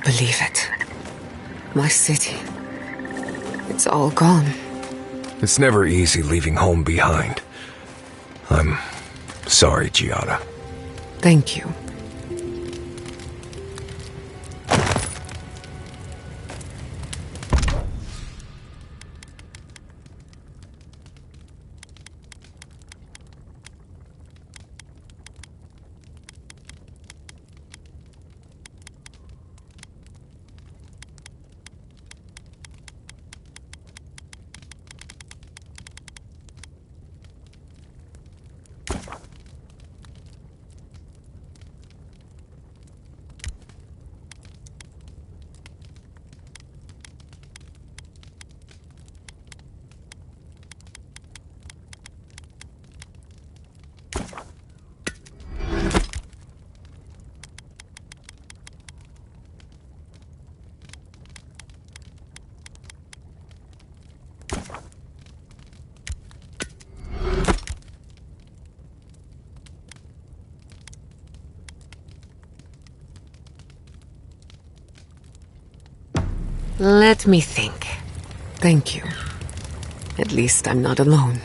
can't believe it. My city. It's all gone. It's never easy leaving home behind. I'm sorry, Giada. Thank you. Let me think. Thank you. At least I'm not alone.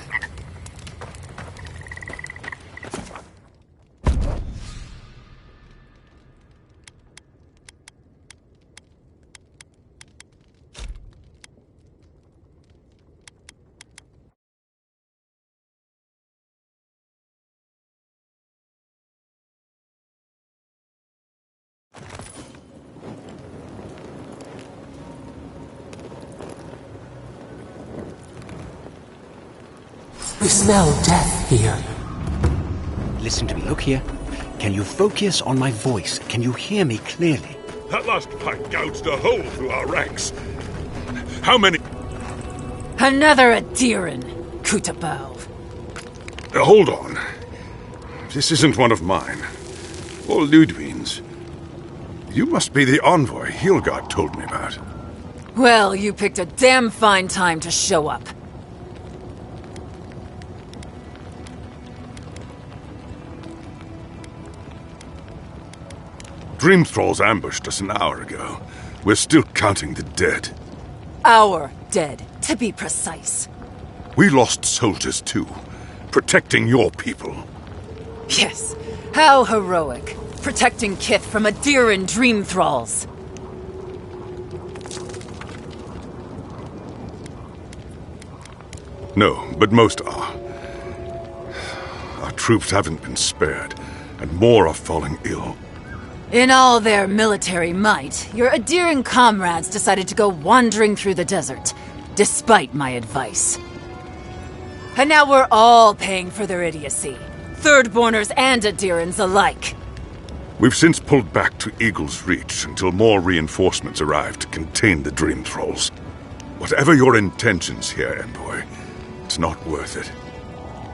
We smell death here. Listen to me, look here. Can you focus on my voice? Can you hear me clearly? That last pipe gouged a hole through our ranks. How many? Another Adyrn, Kubel. Hold on. This isn't one of mine. Or Ludwig's. You must be the envoy Hilgard told me about. Well, you picked a damn fine time to show up. Dreamthralls ambushed us an hour ago. We're still counting the dead. Our dead, to be precise. We lost soldiers too, protecting your people. Yes, how heroic. Protecting Kith from Adyrn Dreamthralls. No, but most are. Our troops haven't been spared, and more are falling ill. In all their military might, your Adyrn comrades decided to go wandering through the desert, despite my advice. And now we're all paying for their idiocy. Thirdborners and Adyrns alike. We've since pulled back to Eagle's Reach until more reinforcements arrive to contain the Dreamthralls. Whatever your intentions here, Envoy, it's not worth it.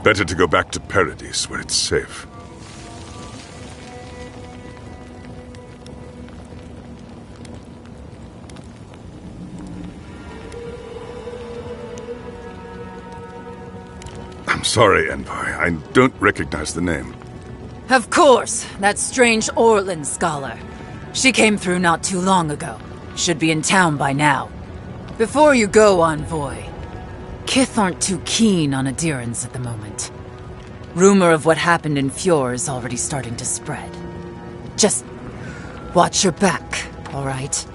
Better to go back to Paradise where it's safe. I'm sorry, Envoy. I don't recognize the name. Of course, that strange Orlan scholar. She came through not too long ago. Should be in town by now. Before you go, Envoy, Kith aren't too keen on Adyrns at the moment. Rumor of what happened in Fior is already starting to spread. Just watch your back, all right?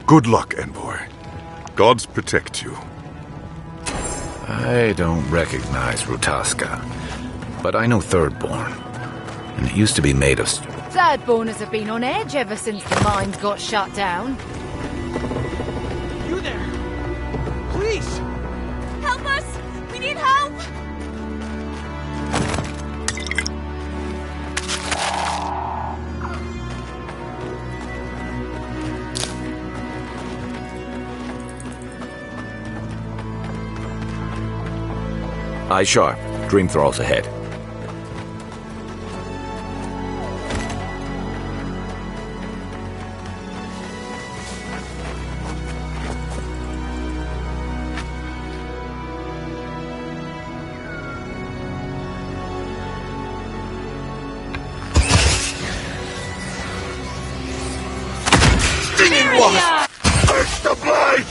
Good luck, Envoy. Gods protect you. I don't recognize Rutaska, but I know Thirdborn, and it used to be made of... Thirdborners have been on edge ever since the mines got shut down. You there! Please! Help us! We need help! Eye sharp. Dreamthrall's ahead. screaming wasp! Curse the blade!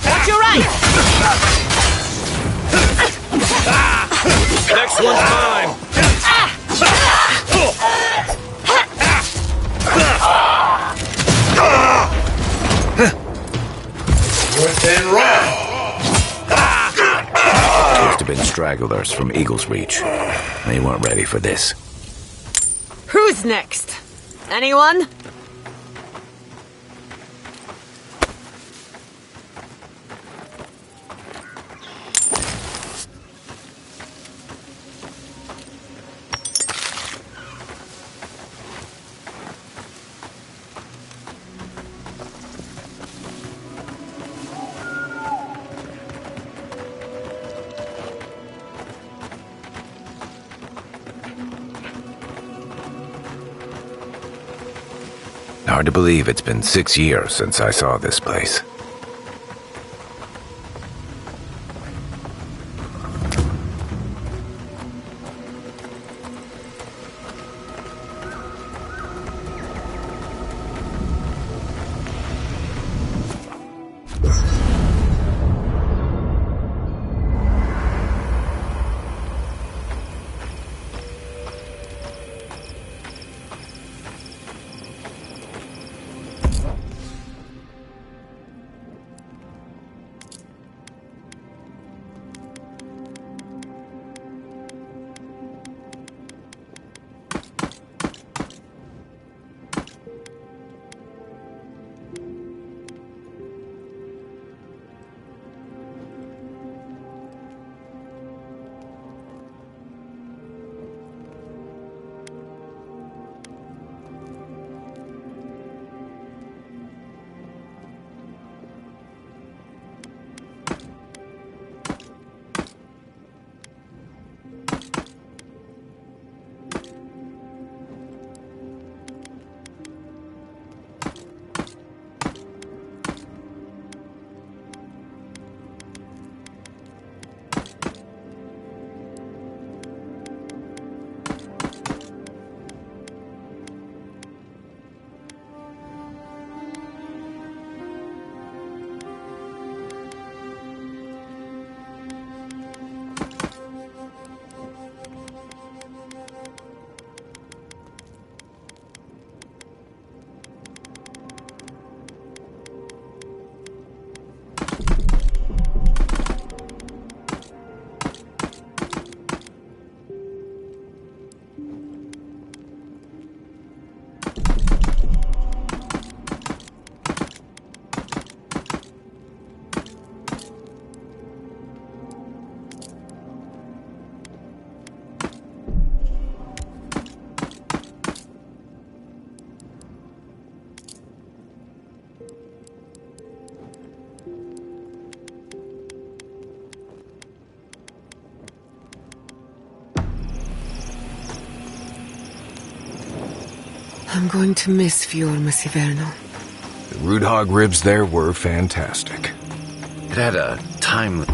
Watch your right! Next one's mine! Within range! Must have been stragglers from Eagle's Reach. They weren't ready for this. Who's next? Anyone? Hard to believe it's been 6 years since I saw this place. I'm going to miss Fior, Massiverno. The root hog ribs there were fantastic. It had a time...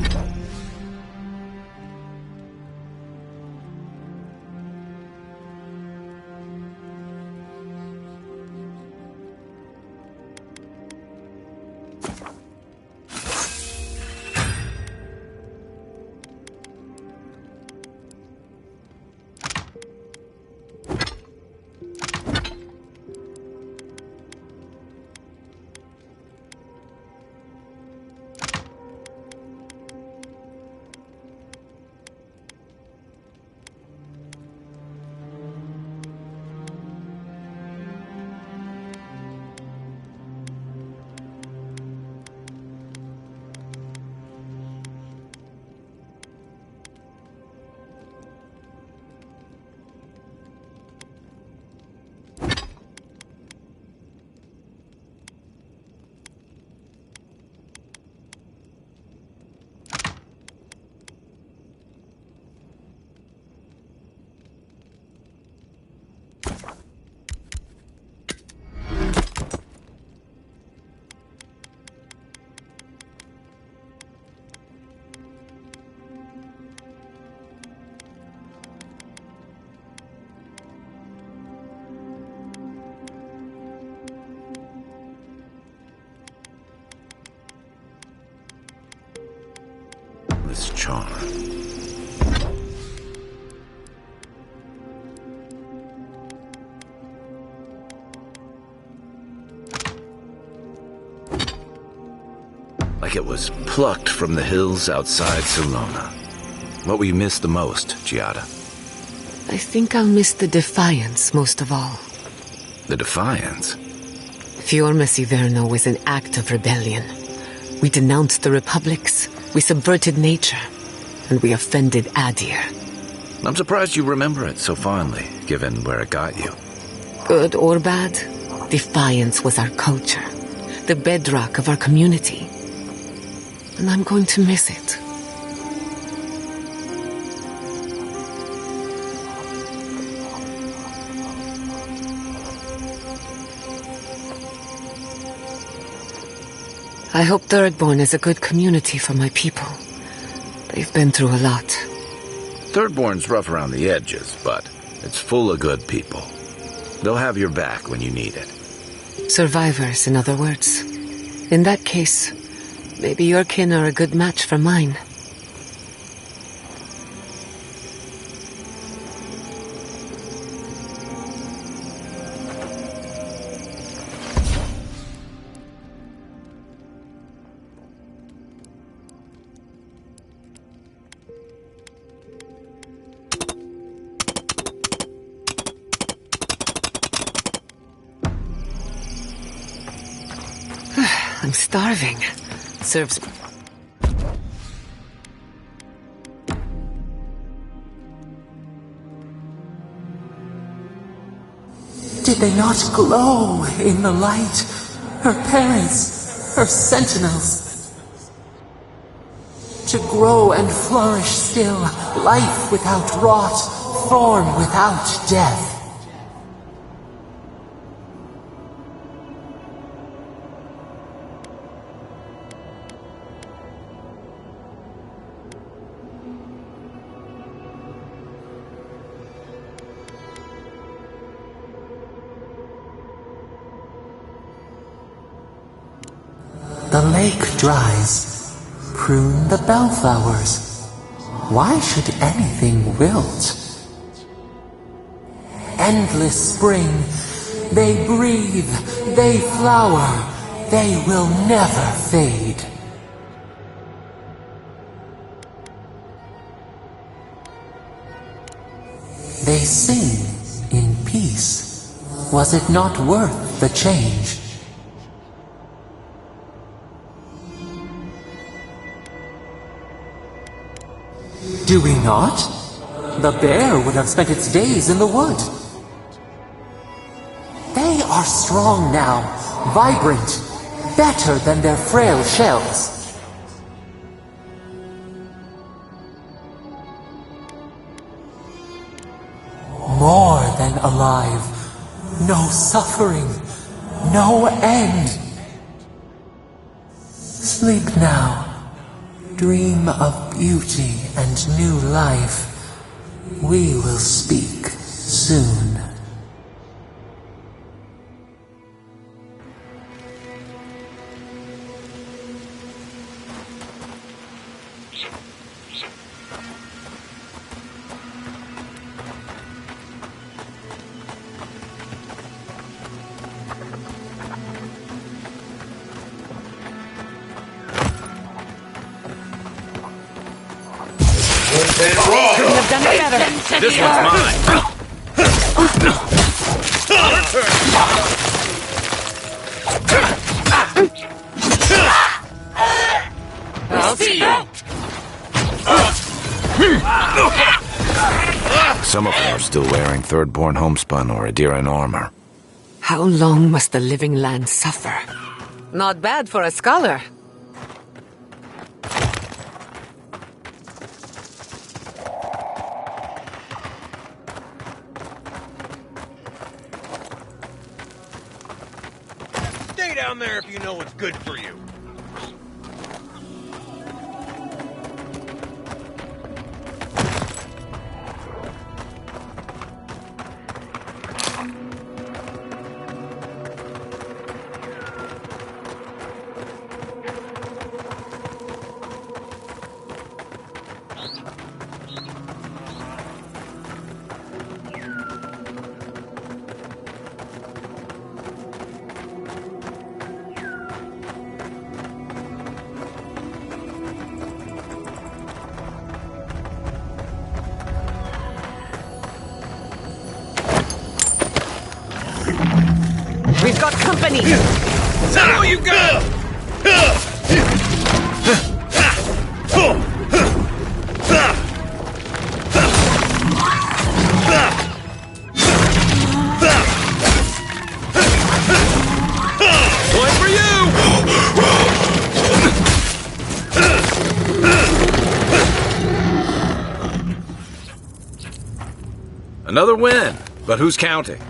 boundless charm. Like it was plucked from the hills outside Salona. What will you miss the most, Giada? I think I'll miss the defiance most of all. The defiance? Fior Messiverno was an act of rebellion. We denounced the republics, we subverted nature, and we offended Adyr. I'm surprised you remember it so fondly, given where it got you. Good or bad, defiance was our culture, the bedrock of our community. And I'm going to miss it. I hope Thirdborn is a good community for my people. They've been through a lot. Thirdborn's rough around the edges, but it's full of good people. They'll have your back when you need it. Survivors, in other words. In that case, maybe your kin are a good match for mine. I'm starving. Serves... Did they not glow in the light? Her parents, her sentinels. To grow and flourish still, life without rot, form without death. The lake dries. Prune the bellflowers. Why should anything wilt? Endless spring. They breathe. They flower. They will never fade. They sing in peace. Was it not worth the change? Do we not? The bear would have spent its days in the wood. They are strong now, vibrant, better than their frail shells. More than alive, no suffering, no end. Sleep now. Dream of beauty and new life. We will speak soon. Couldn't have done it better. This one's mine. I'll see you. Some of them are still wearing Thirdborn homespun or Adyrn armor. How long must the living land suffer? Not bad for a scholar. Stay down there if you know what's good for you. company! Is that all you got? One for you! Another win, but who's counting?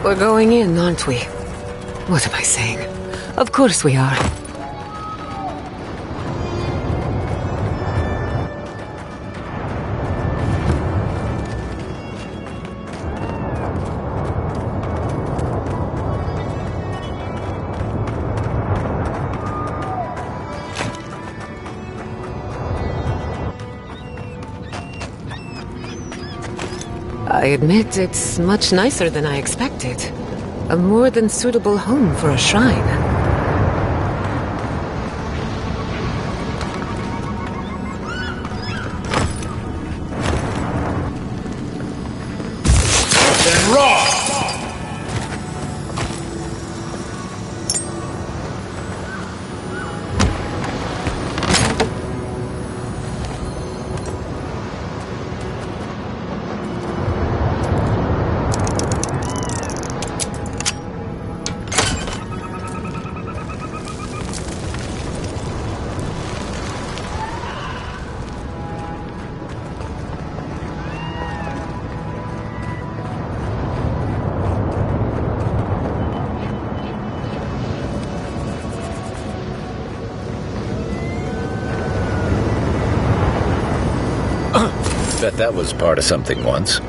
We're going in, aren't we? What am I saying? Of course we are. I admit it's much nicer than I expected. A more than suitable home for a shrine. Bet that was part of something once.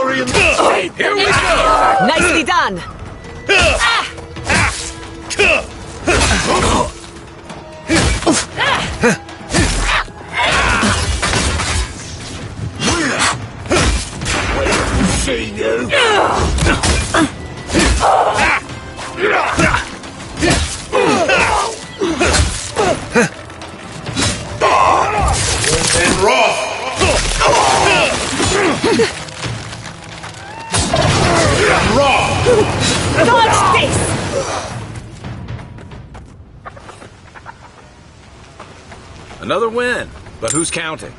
Glory in the... Here we go! Nicely done! See you! And raw! Dodge this! Another win, but who's counting?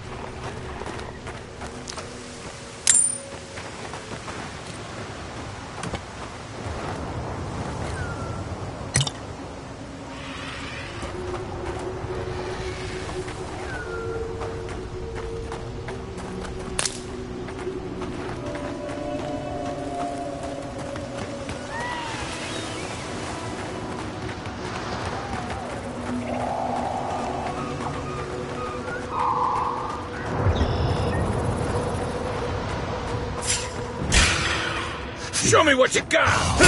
Show me what you got!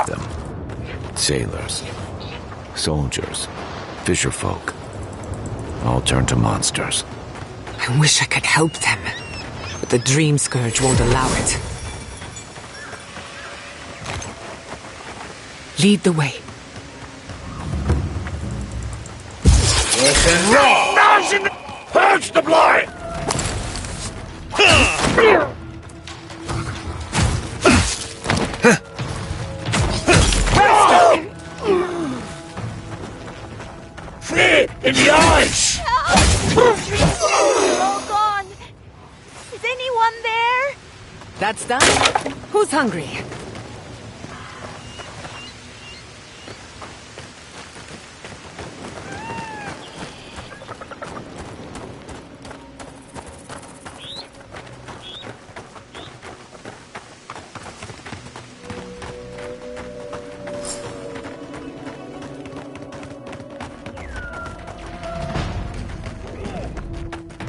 Them. Sailors, soldiers, fisherfolk, all turned to monsters. I wish I could help them, but the Dream Scourge won't allow it. Lead the way. And raw! Purge the blind! Fear in the eyes! All gone. Is anyone there? That's done? Who's hungry?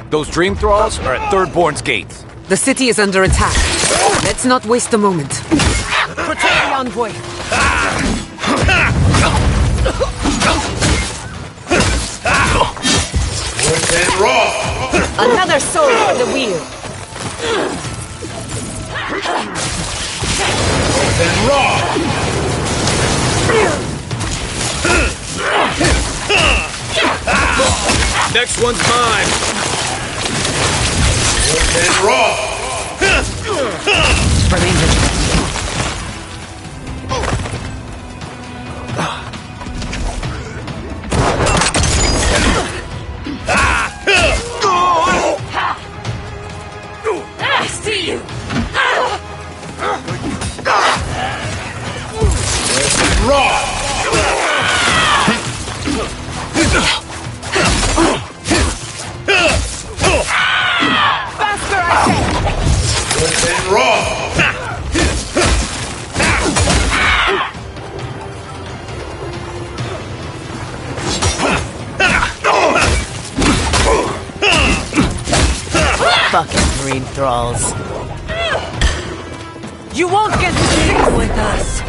Those Dreamthralls are at Thirdborn's gates. The city is under attack. Let's not waste a moment. Protect the envoy. And raw! Another soul for the wheel. And raw! Next one's mine. And raw! Remain vigilant. I see you. Raw! Faster, I say! And raw! Fucking Dreamthralls. You won't get to stick with us.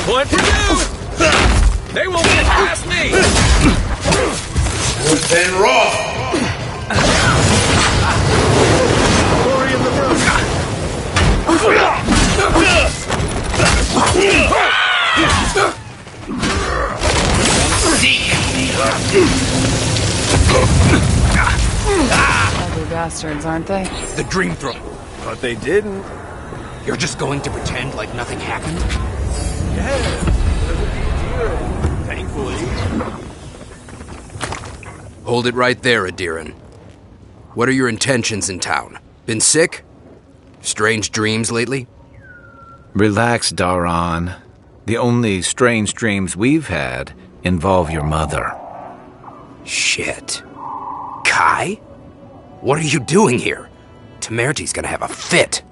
What to do? They won't get past me! And raw! Glory in the room! Ugly bastards, aren't they? The Dreamthrall. But they didn't. You're just going to pretend like nothing happened? Thankfully. Hold it right there, Adyrn. What are your intentions in town? Been sick? Strange dreams lately? Relax, Daron. The only strange dreams we've had involve your mother. Shit. Kai? What are you doing here? Temerti's gonna have a fit.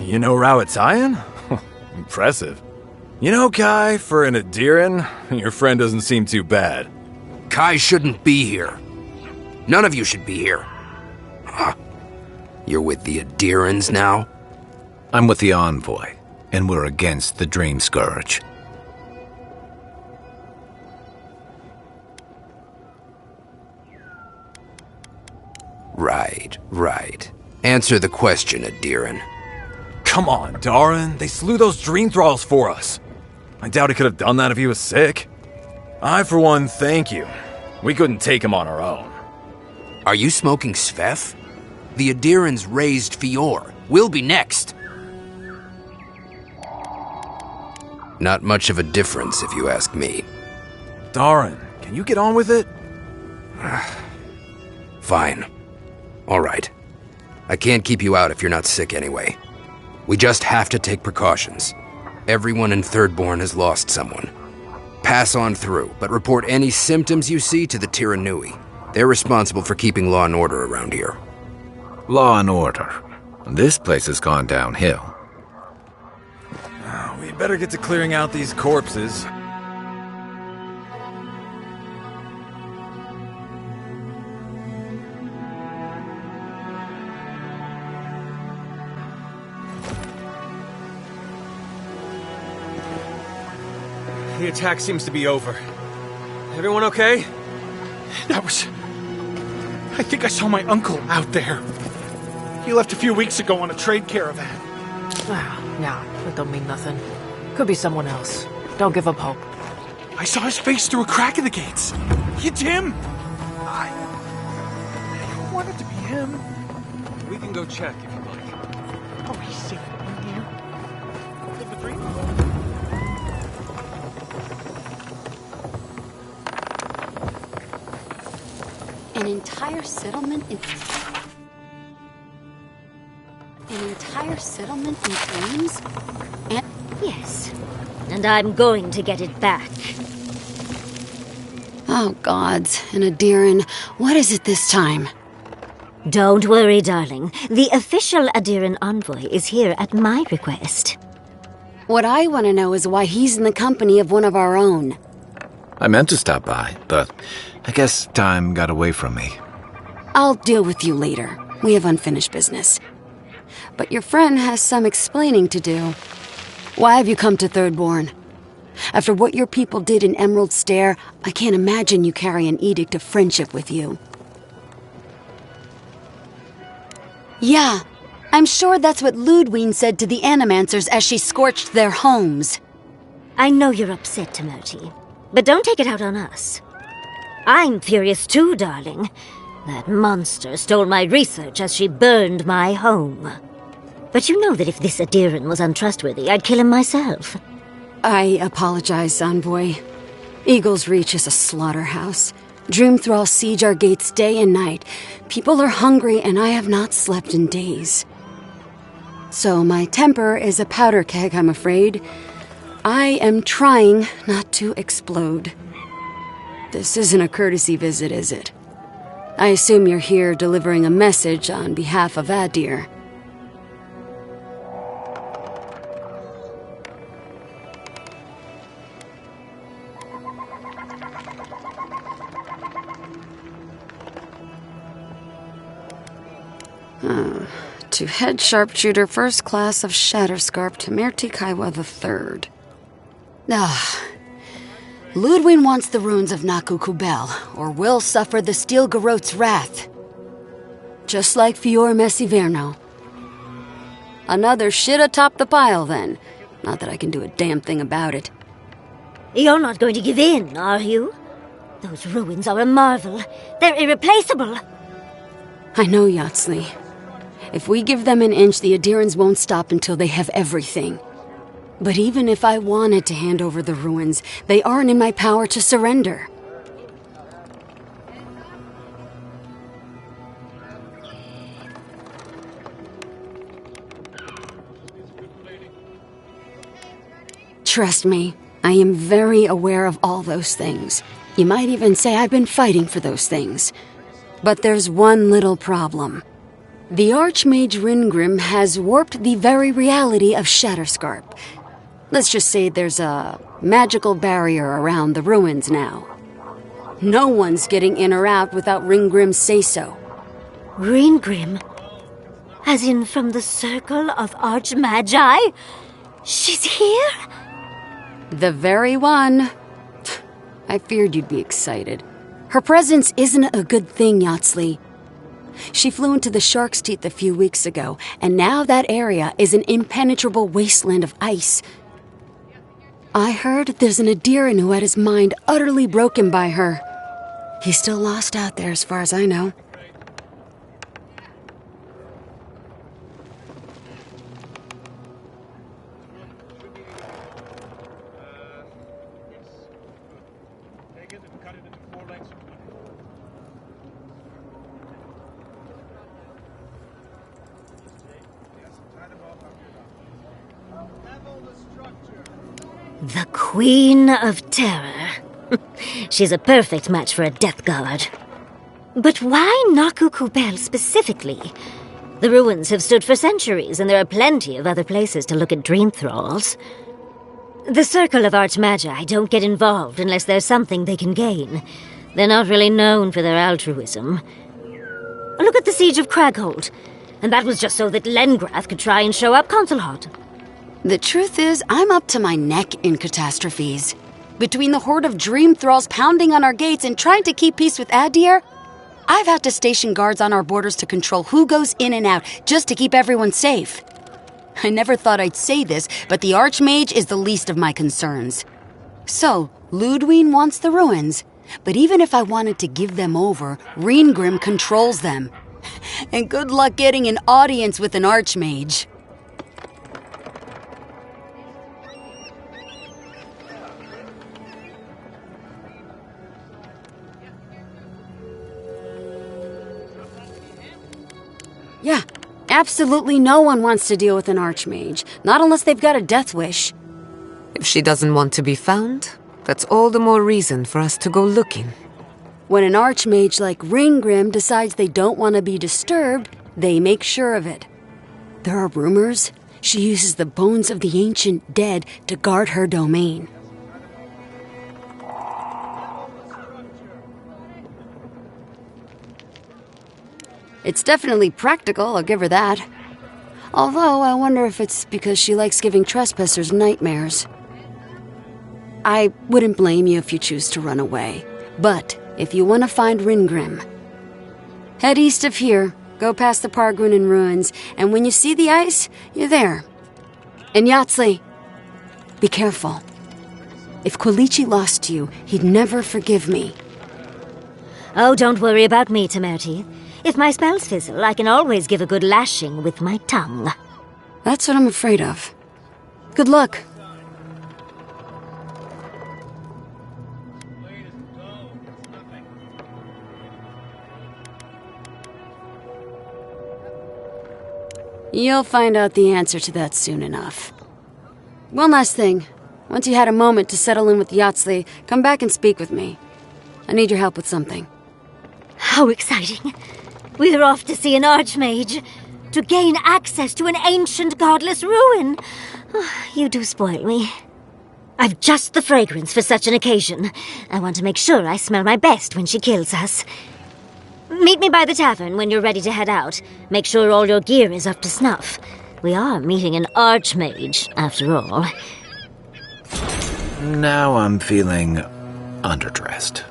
You know Rawatayan? Impressive. You know, Kai, for an Adyrn, your friend doesn't seem too bad. Kai shouldn't be here. None of you should be here. Huh. You're with the Adyrns now? I'm with the Envoy, and we're against the Dream Scourge. Right. Answer the question, Adyrn. Come on, Darren. They slew those Dreamthralls for us. I doubt he could have done that if he was sick. I, for one, thank you. We couldn't take him on our own. Are you smoking Sveth? The Adyrns raised Fior. We'll be next. Not much of a difference, if you ask me. Darren, can you get on with it? Fine. All right. I can't keep you out if you're not sick anyway. We just have to take precautions. Everyone in Thirdborn has lost someone. Pass on through, but report any symptoms you see to the Tiranui. They're responsible for keeping law and order around here. Law and order. This place has gone downhill. We'd better get to clearing out these corpses. The attack seems to be over. Everyone okay? I think I saw my uncle out there. He left a few weeks ago on a trade caravan. Nah, that don't mean nothing. Could be someone else. Don't give up hope. I saw his face through a crack in the gates. It's him! I don't want it to be him. We can go check if you like. Oh, he's safe in here. Did the dream? An entire settlement in flames? And yes. And I'm going to get it back. Oh, gods. And Adyrn, what is it this time? Don't worry, darling. The official Adyrn envoy is here at my request. What I want to know is why he's in the company of one of our own. I meant to stop by, but I guess time got away from me. I'll deal with you later. We have unfinished business. But your friend has some explaining to do. Why have you come to Thirdborn? After what your people did in Emerald Stair, I can't imagine you carry an edict of friendship with you. Yeah, I'm sure that's what Ludwine said to the Animancers as she scorched their homes. I know you're upset, Temerti, but don't take it out on us. I'm furious too, darling. That monster stole my research as she burned my home. But you know that if this Adyrn was untrustworthy, I'd kill him myself. I apologize, Envoy. Eagle's Reach is a slaughterhouse. Dreamthrall siege our gates day and night. People are hungry, and I have not slept in days. So my temper is a powder keg, I'm afraid. I am trying not to explode. This isn't a courtesy visit, is it? I assume you're here delivering a message on behalf of Adyrn. To head sharpshooter, first class of Shatterscarp, Temerti Kaiwa III. Ludwine wants the ruins of Naku Kubel, or will suffer the Steel Garrote's wrath. Just like Fior Messiverno. Another shit atop the pile, then. Not that I can do a damn thing about it. You're not going to give in, are you? Those ruins are a marvel. They're irreplaceable. I know, Yatzli. If we give them an inch, the Adyrns won't stop until they have everything. But even if I wanted to hand over the ruins, they aren't in my power to surrender. Trust me, I am very aware of all those things. You might even say I've been fighting for those things. But there's one little problem. The Archmage Ryngrim has warped the very reality of Shatterscarp. Let's just say there's a magical barrier around the ruins now. No one's getting in or out without Ryngrim's say-so. Ryngrim? As in from the Circle of Archmagi? She's here? The very one. I feared you'd be excited. Her presence isn't a good thing, Yatzli. She flew into the Shark's Teeth a few weeks ago, and now that area is an impenetrable wasteland of ice. I heard there's an Adyrn who had his mind utterly broken by her. He's still lost out there as far as I know. The Queen of Terror. She's a perfect match for a Death Guard. But why Naku Kubel specifically? The ruins have stood for centuries, and there are plenty of other places to look at Dreamthralls. The Circle of Archmagi don't get involved unless there's something they can gain. They're not really known for their altruism. Look at the Siege of Craghold. And that was just so that Lengrath could try and show up Consulhot. The truth is, I'm up to my neck in catastrophes. Between the horde of Dreamthralls pounding on our gates and trying to keep peace with Adyr, I've had to station guards on our borders to control who goes in and out, just to keep everyone safe. I never thought I'd say this, but the Archmage is the least of my concerns. So, Ludwine wants the ruins, but even if I wanted to give them over, Ryngrim controls them. And good luck getting an audience with an Archmage. Yeah, absolutely no one wants to deal with an Archmage, not unless they've got a death wish. If she doesn't want to be found, that's all the more reason for us to go looking. When an Archmage like Ryngrim decides they don't want to be disturbed, they make sure of it. There are rumors she uses the bones of the ancient dead to guard her domain. It's definitely practical, I'll give her that. Although, I wonder if it's because she likes giving trespassers nightmares. I wouldn't blame you if you choose to run away. But, if you want to find Ryngrim, head east of here, go past the Pargrunen ruins, and when you see the ice, you're there. And Yatzli, be careful. If Quilichi lost you, he'd never forgive me. Oh, don't worry about me, Temerti. If my spells fizzle, I can always give a good lashing with my tongue. That's what I'm afraid of. Good luck. You'll find out the answer to that soon enough. One last thing. Once you had a moment to settle in with Yatzli, come back and speak with me. I need your help with something. How exciting. We're off to see an Archmage, to gain access to an ancient godless ruin. Oh, you do spoil me. I've just the fragrance for such an occasion. I want to make sure I smell my best when she kills us. Meet me by the tavern when you're ready to head out. Make sure all your gear is up to snuff. We are meeting an Archmage, after all. Now I'm feeling underdressed.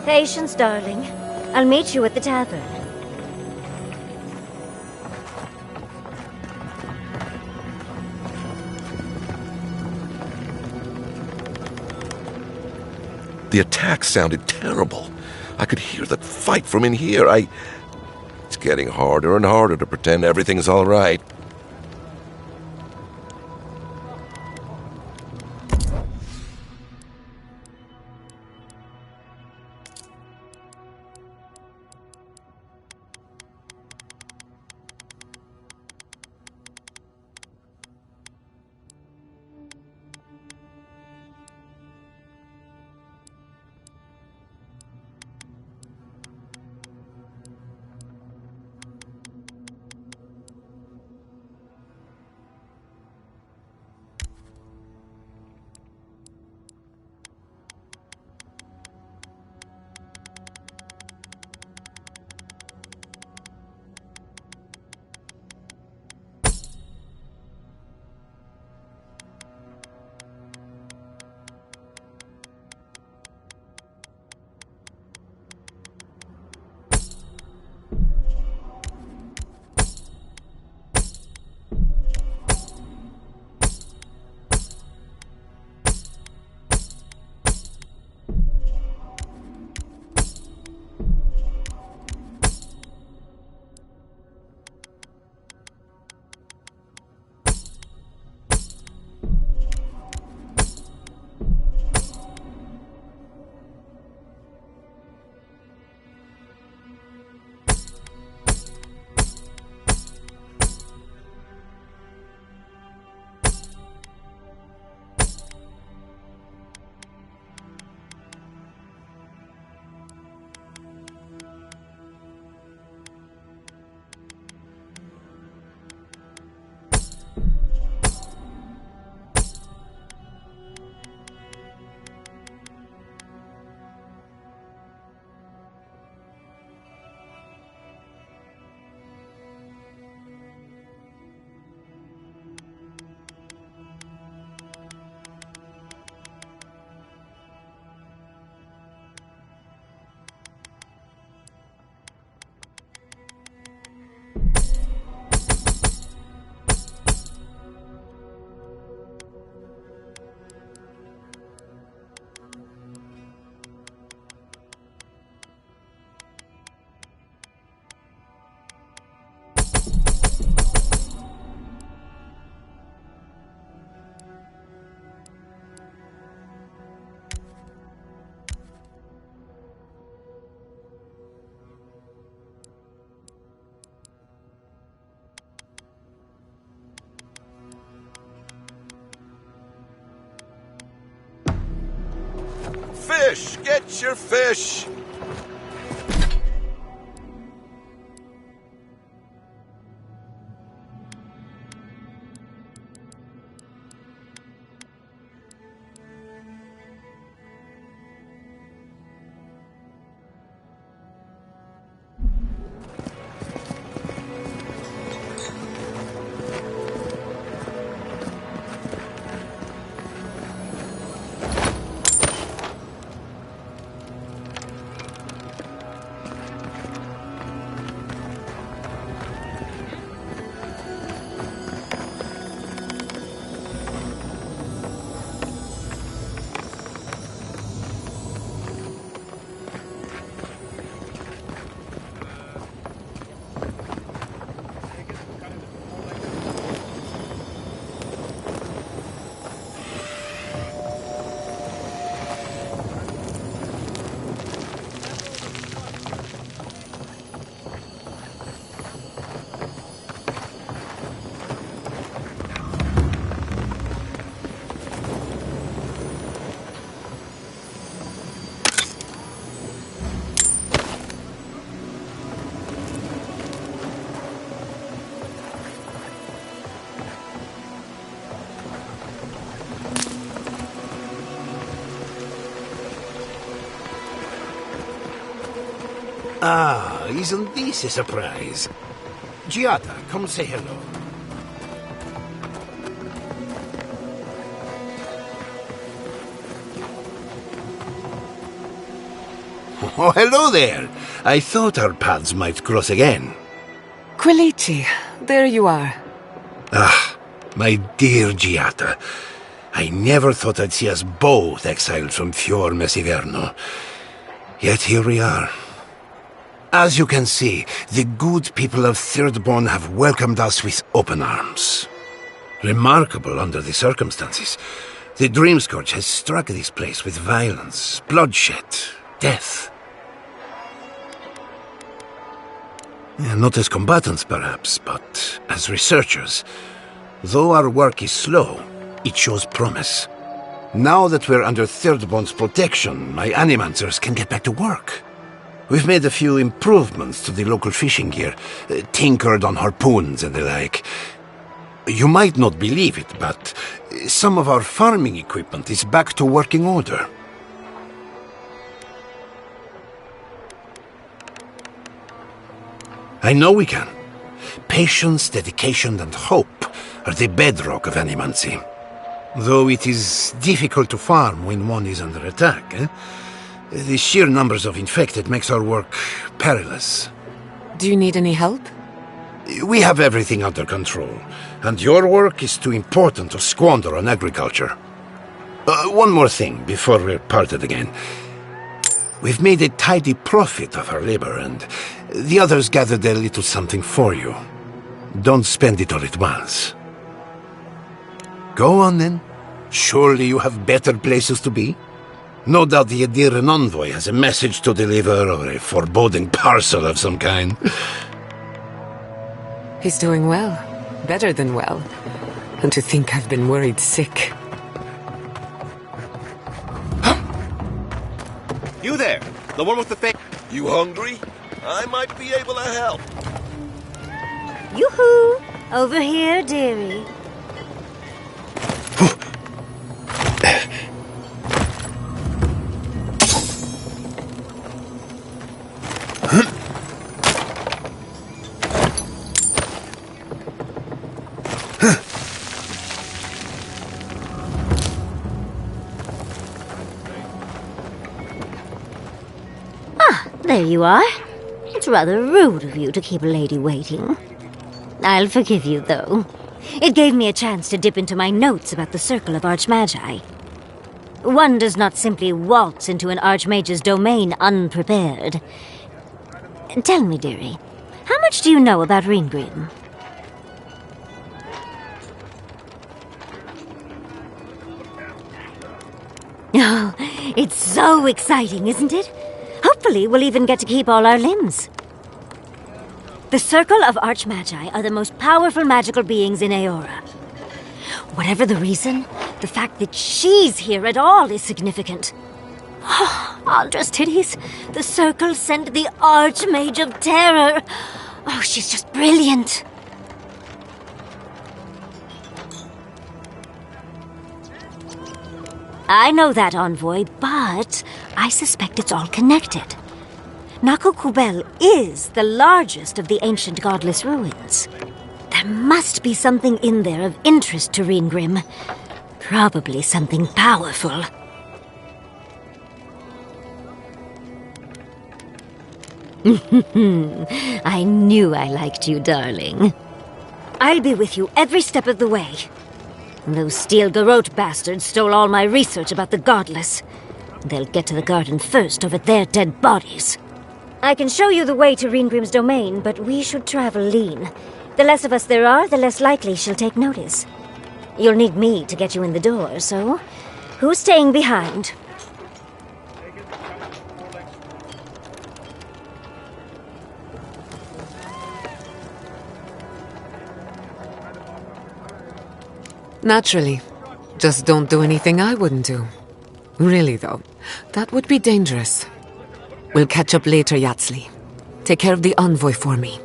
Patience, darling. I'll meet you at the tavern. The attack sounded terrible. I could hear the fight from in here. It's getting harder and harder to pretend everything's all right. Fish! Get your fish! Ah, isn't this a surprise? Giada, come say hello. Oh, hello there. I thought our paths might cross again. Quilici, there you are. Ah, my dear Giata. I never thought I'd see us both exiled from Fior Messiverno. Yet here we are. As you can see, the good people of Thirdborn have welcomed us with open arms. Remarkable under the circumstances. The Dream Scourge has struck this place with violence, bloodshed, death. Not as combatants, perhaps, but as researchers. Though our work is slow, it shows promise. Now that we're under Thirdborn's protection, my animancers can get back to work. We've made a few improvements to the local fishing gear, tinkered on harpoons and the like. You might not believe it, but some of our farming equipment is back to working order. I know we can. Patience, dedication, and hope are the bedrock of animancy. Though it is difficult to farm when one is under attack, The sheer numbers of infected makes our work perilous. Do you need any help? We have everything under control, and your work is too important to squander on agriculture. One more thing before we're parted again. We've made a tidy profit of our labor, and the others gathered a little something for you. Don't spend it all at once. Go on, then. Surely you have better places to be. No doubt the Adyrn envoy has a message to deliver, or a foreboding parcel of some kind. He's doing well. Better than well. And to think I've been worried sick. You there! The one with the fake... You hungry? I might be able to help. Yoo-hoo! Over here, dearie. There you are. It's rather rude of you to keep a lady waiting. I'll forgive you, though. It gave me a chance to dip into my notes about the Circle of Archmagi. One does not simply waltz into an Archmage's domain unprepared. Tell me, dearie, how much do you know about Ryngrim? Oh, it's so exciting, isn't it? Hopefully, we'll even get to keep all our limbs. The Circle of Archmagi are the most powerful magical beings in Eora. Whatever the reason, the fact that she's here at all is significant. Oh, Aldra's titties. The Circle sent the Archmage of Terror. Oh, she's just brilliant. I know that, Envoy, but I suspect it's all connected. Naku Kubel is the largest of the ancient godless ruins. There must be something in there of interest to Ryngrim. Probably something powerful. I knew I liked you, darling. I'll be with you every step of the way. Those Steel Garrote bastards stole all my research about the godless. They'll get to the garden first over their dead bodies. I can show you the way to Ryngrim's domain, but we should travel lean. The less of us there are, the less likely she'll take notice. You'll need me to get you in the door, so who's staying behind? Naturally. Just don't do anything I wouldn't do. Really, though, that would be dangerous. We'll catch up later, Yatzli. Take care of the envoy for me.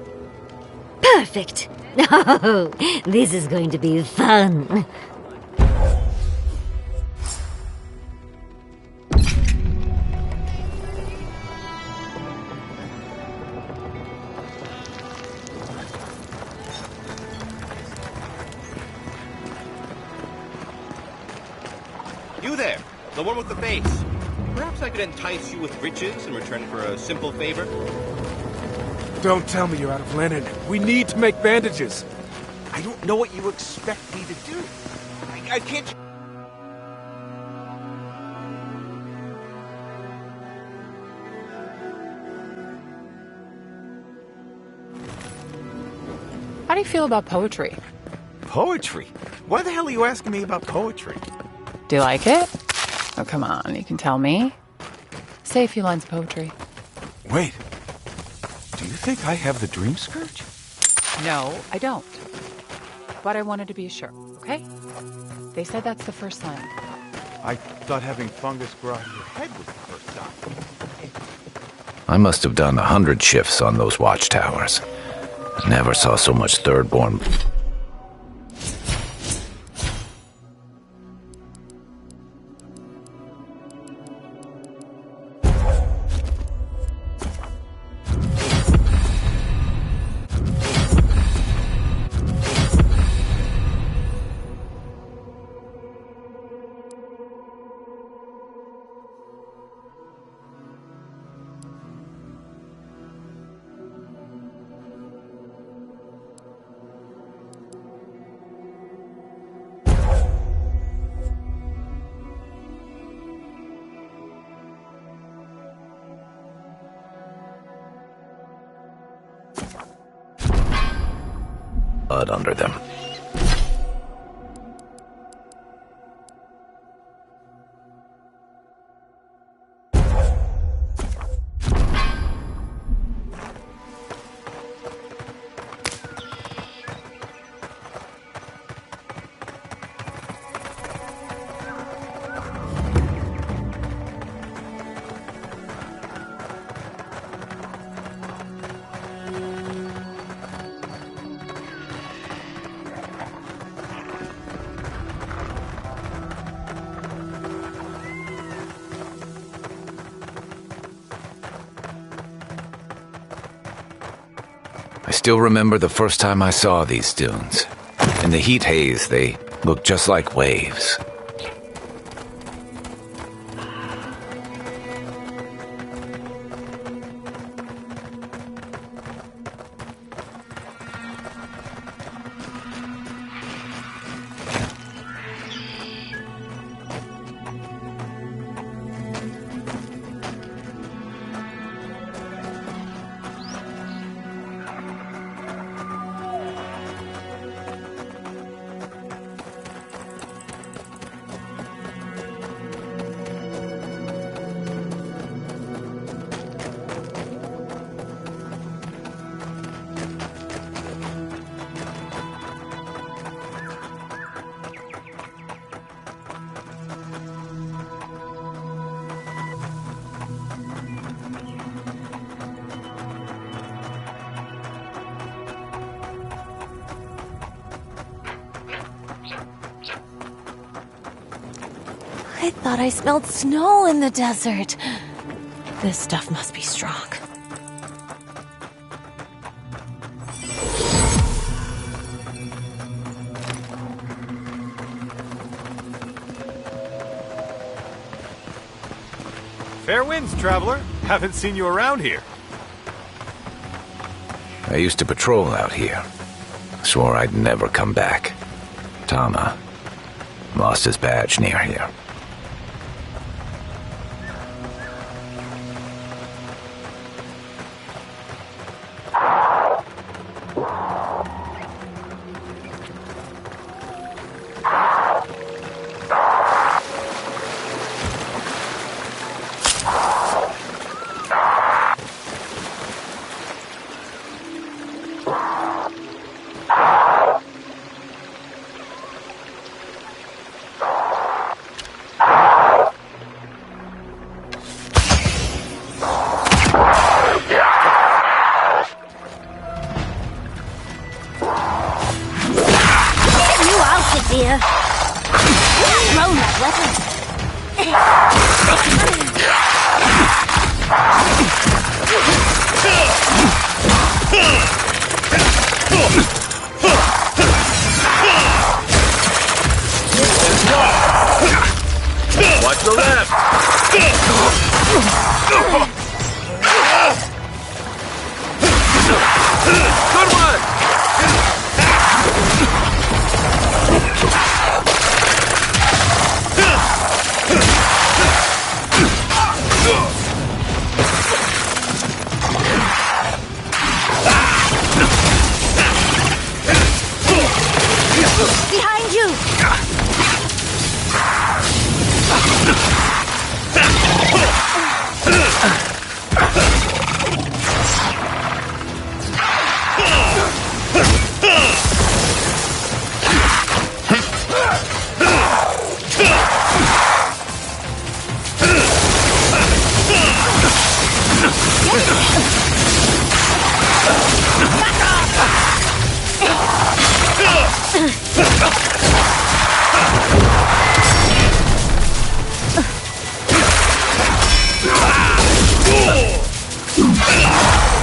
Perfect! Oh, this is going to be fun. You there! The one with the face! Perhaps I could entice you with riches in return for a simple favor? Don't tell me you're out of linen. We need to make bandages. I don't know what you expect me to do. I can't... How do you feel about poetry? Poetry? Why the hell are you asking me about poetry? Do you like it? Oh, come on, you can tell me. Say a few lines of poetry. Wait. Do you think I have the Dream Scourge? No, I don't. But I wanted to be sure, okay? They said that's the first sign. I thought having fungus grow out of your head was the first sign. I must have done 100 shifts on those watchtowers. I never saw so much Thirdborn. Blood under them. I still remember the first time I saw these dunes. In the heat haze, they looked just like waves. I thought I smelled snow in the desert. This stuff must be strong. Fair winds, traveler. Haven't seen you around here. I used to patrol out here. Swore I'd never come back. Tama lost his badge near here.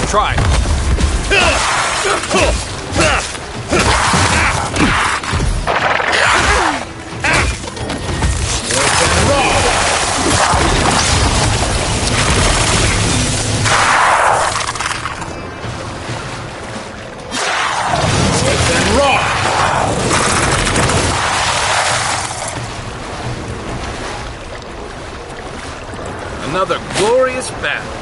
Try. Another glorious battle.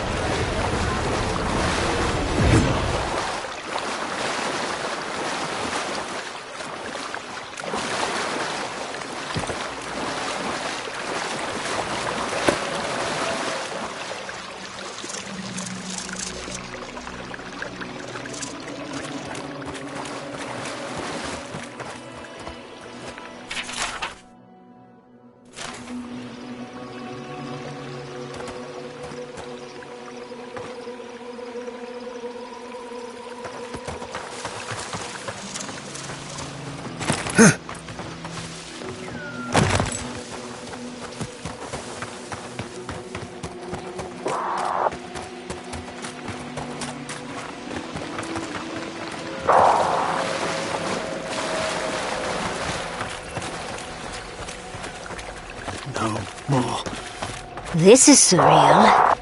This is surreal.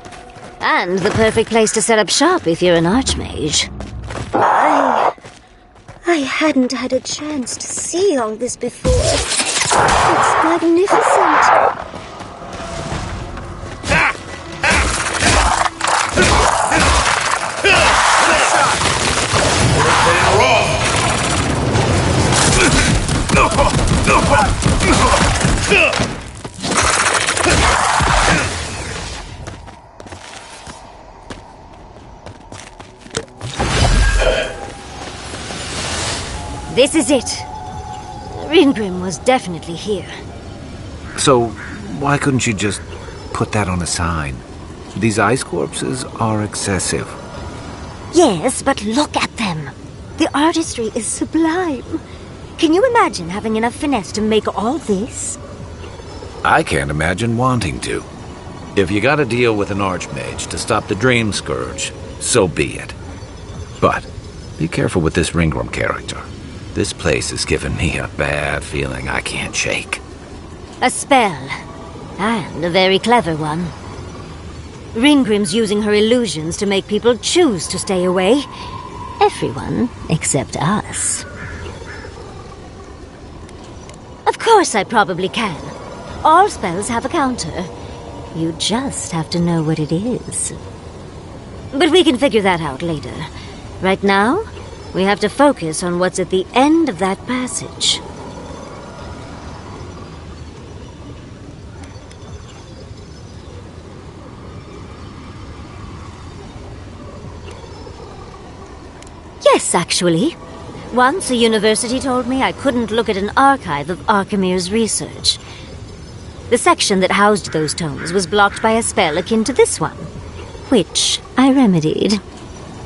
And the perfect place to set up shop if you're an Archmage. I hadn't had a chance to see all this before. It's magnificent. This is it. Ryngrim was definitely here. So, why couldn't you just put that on a sign? These ice corpses are excessive. Yes, but look at them. The artistry is sublime. Can you imagine having enough finesse to make all this? I can't imagine wanting to. If you gotta deal with an Archmage to stop the Dream Scourge, so be it. But be careful with this Ryngrim character. This place has given me a bad feeling I can't shake. A spell. And a very clever one. Ryngrim's using her illusions to make people choose to stay away. Everyone except us. Of course I probably can. All spells have a counter. You just have to know what it is. But we can figure that out later. Right now, we have to focus on what's at the end of that passage. Yes, actually. Once a university told me I couldn't look at an archive of Archimere's research. The section that housed those tomes was blocked by a spell akin to this one, which I remedied.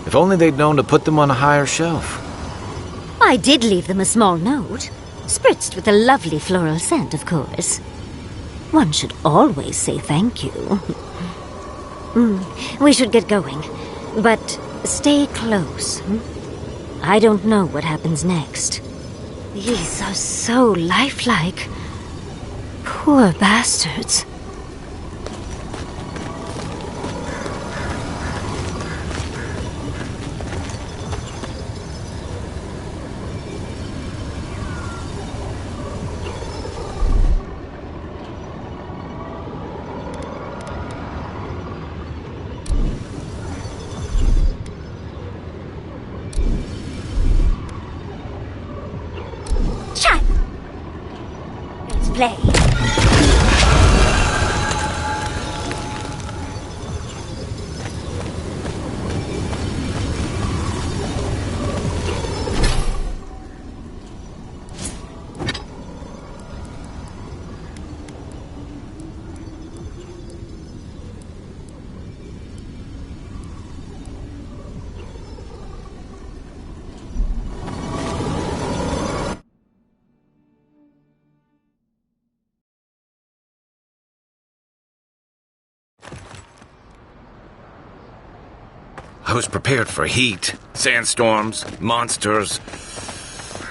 If only they'd known to put them on a higher shelf. I did leave them a small note, spritzed with a lovely floral scent, of course. One should always say thank you. We should get going, but stay close. I don't know what happens next. These are so lifelike. Poor bastards. Play. I was prepared for heat, sandstorms, monsters.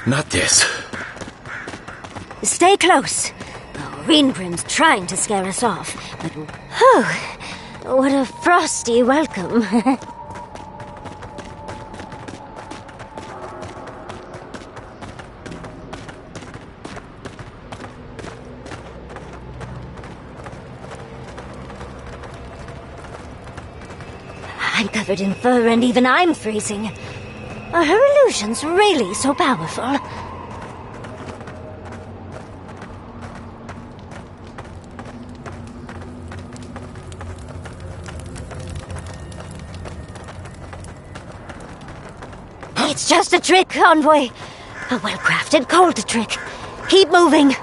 Not this. Stay close. Oh, Ryngrim's trying to scare us off, but... Whew! What a frosty welcome. I'm covered in fur and even I'm freezing. Are her illusions really so powerful? It's just a trick, Envoy. A well-crafted cold trick. Keep moving.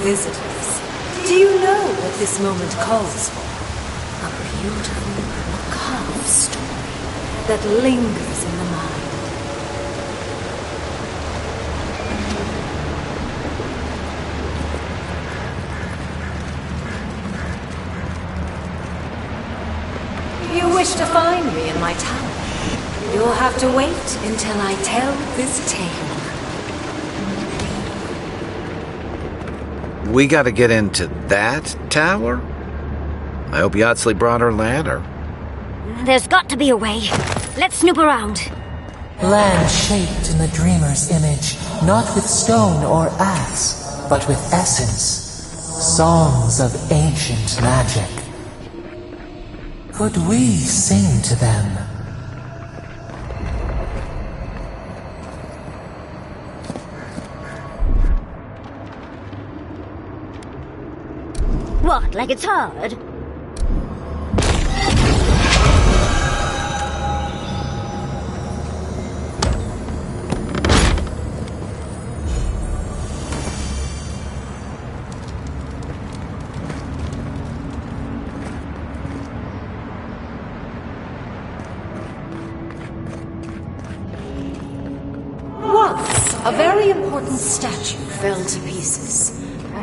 Visitors, do you know what this moment calls for? A beautiful, macabre story that lingers in the mind. You wish to find me in my tower? You'll have to wait until I tell this tale. We gotta get into that tower? I hope Yatzli brought her ladder. There's got to be a way. Let's snoop around. Land shaped in the dreamer's image, not with stone or axe, but with essence. Songs of ancient magic. Could we sing to them? What, like it's hard? Once, a very important statue fell to pieces.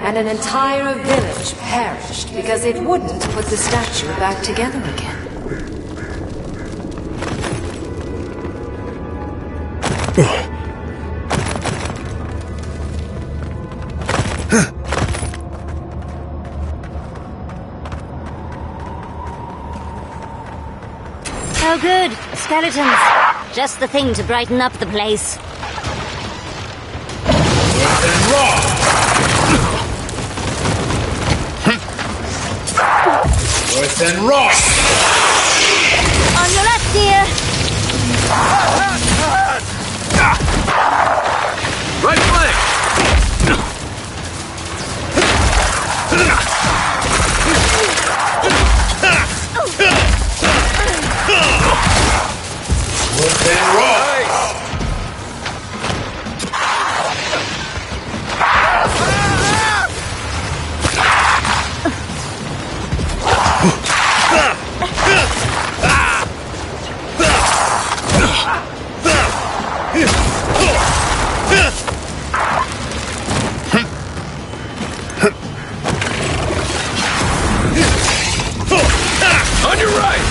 And an entire village perished because it wouldn't put the statue back together again. Oh good, skeletons. Just the thing to brighten up the place. Worse than rock! On your left, dear! Right flank! Worse than rock! On your right!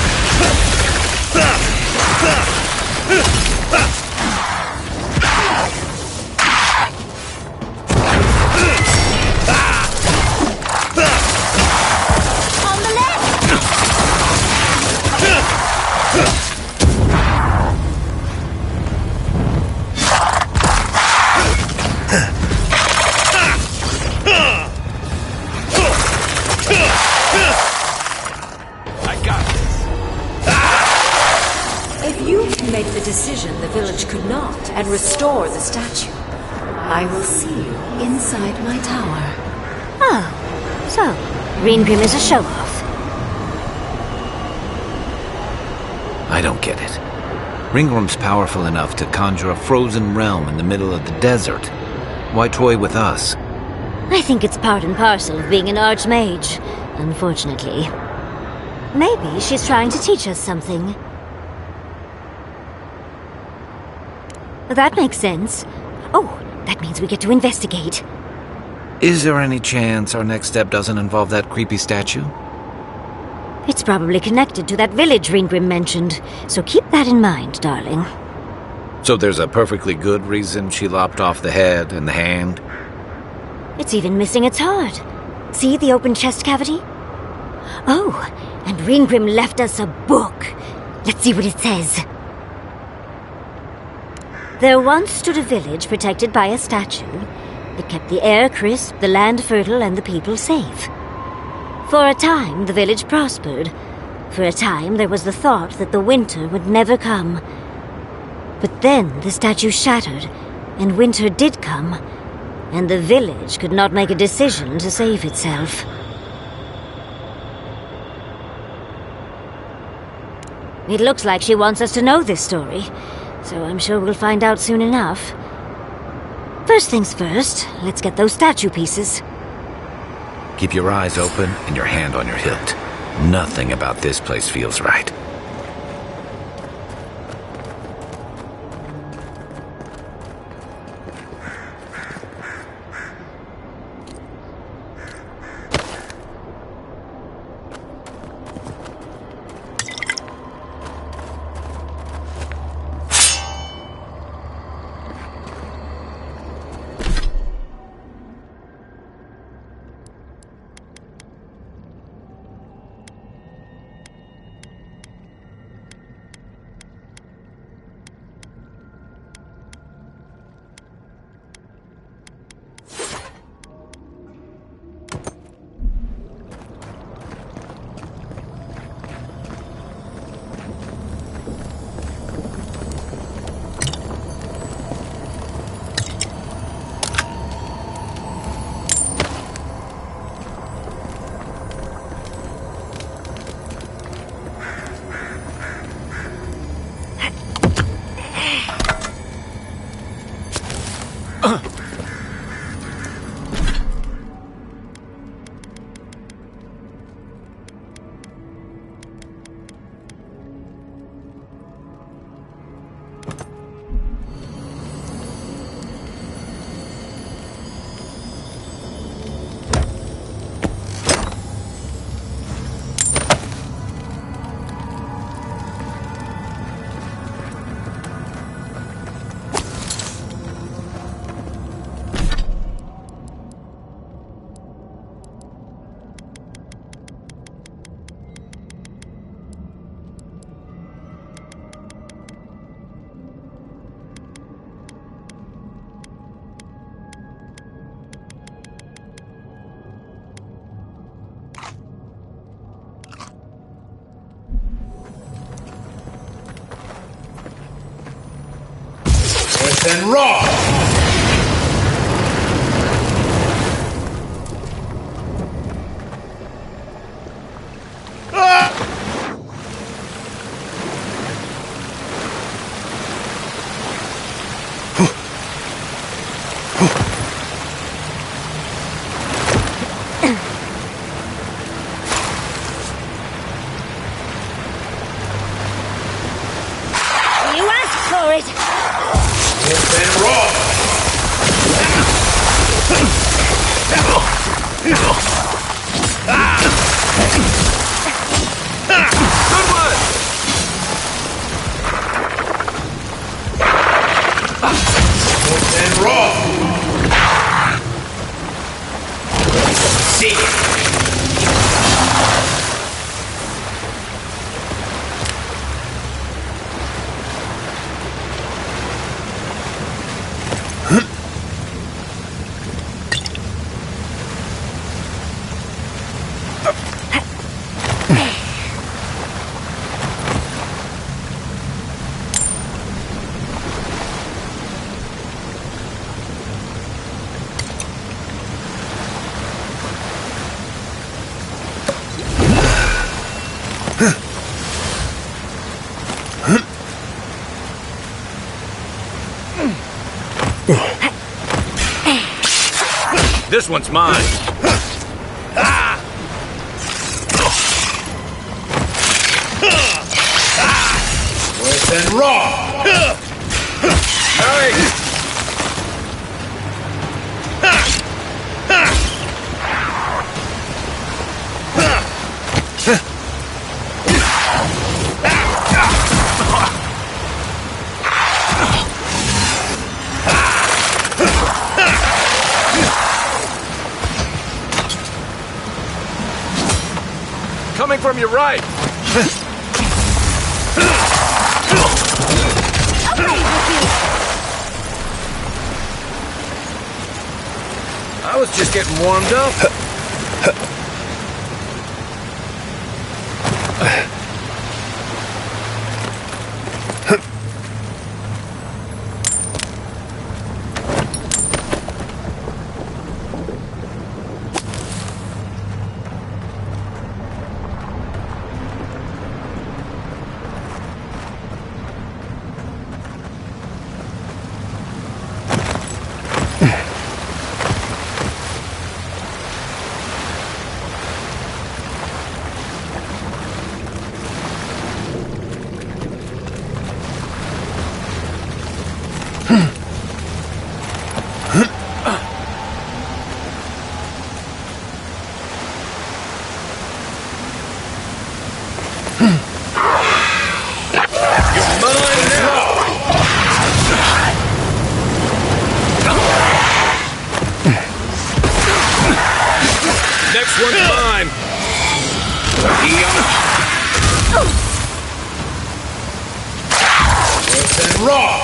Decision the village could not and restore the statue. I will see you inside my tower. Oh, so Ryngrim is a show-off. I don't get it. Ryngrim's powerful enough to conjure a frozen realm in the middle of the desert. Why toy with us? I think it's part and parcel of being an Archmage, unfortunately. Maybe she's trying to teach us something. That makes sense. Oh, that means we get to investigate. Is there any chance our next step doesn't involve that creepy statue? It's probably connected to that village Ryngrim mentioned, so keep that in mind, darling. So there's a perfectly good reason she lopped off the head and the hand? It's even missing its heart. See the open chest cavity? Oh, and Ryngrim left us a book. Let's see what it says. There once stood a village protected by a statue. It kept the air crisp, the land fertile, and the people safe. For a time, the village prospered. For a time, there was the thought that the winter would never come. But then the statue shattered, and winter did come, and the village could not make a decision to save itself. It looks like she wants us to know this story, so I'm sure we'll find out soon enough. First things first, let's get those statue pieces. Keep your eyes open and your hand on your hilt. Nothing about this place feels right. And raw! You asked for it! And raw! Good one! And raw! See! This one's mine. Wet and raw. Hey! Coming from your right. I was just getting warmed up. Next one's mine. Wet and raw.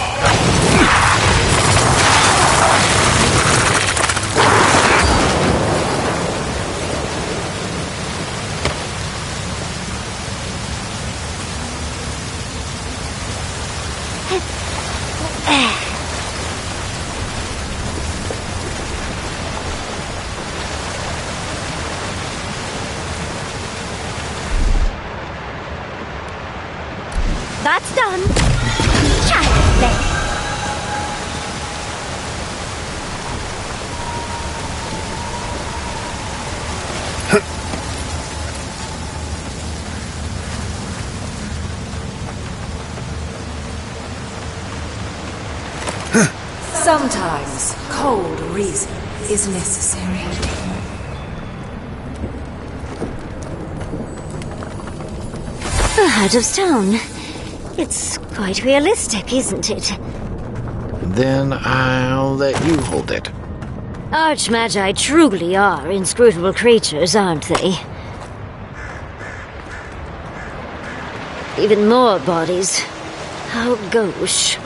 That's done. Child's play. Sometimes cold reason is necessary. Out of stone. It's quite realistic, isn't it? Then I'll let you hold it. Archmagi truly are inscrutable creatures, aren't they? Even more bodies. How gauche.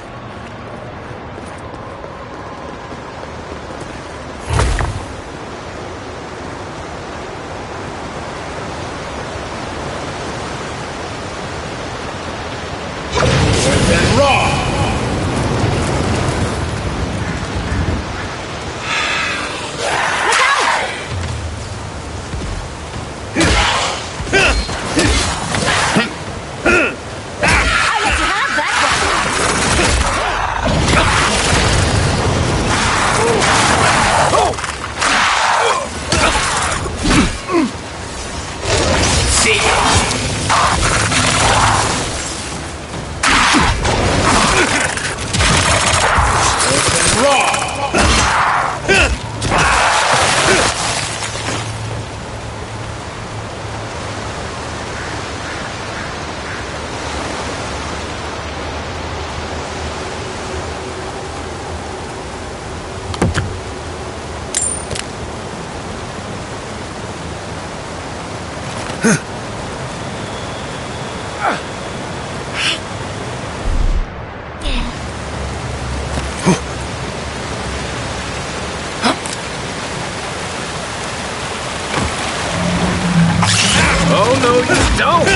Oh, no, you don't!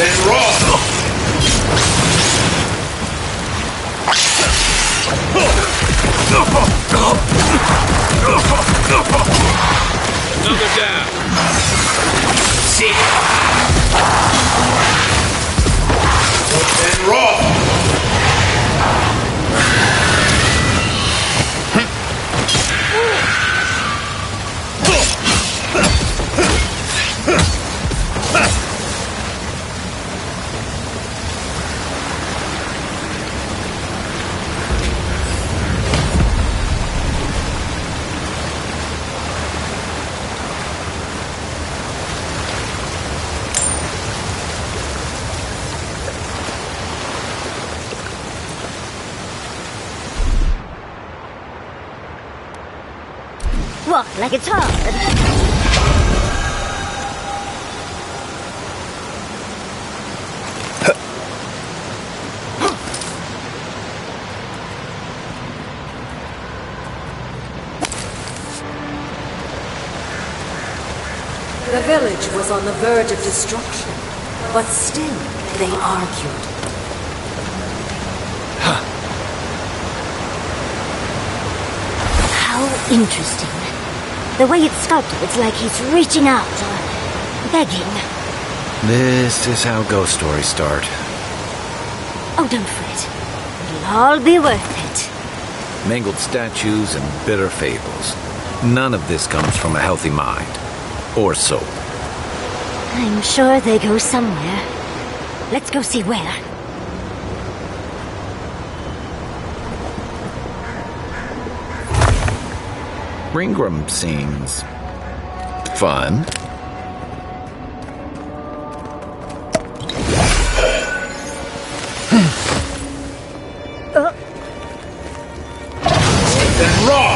And raw! Another down. See. and raw! Walk like it's hard. The village was on the verge of destruction, but still they argued. How interesting. The way it's sculpted, it's like he's reaching out or begging. This is how ghost stories start. Oh, don't fret. It'll all be worth it. Mangled statues and bitter fables. None of this comes from a healthy mind. Or soul. I'm sure they go somewhere. Let's go see where. Ryngrim seems fun. Then raw!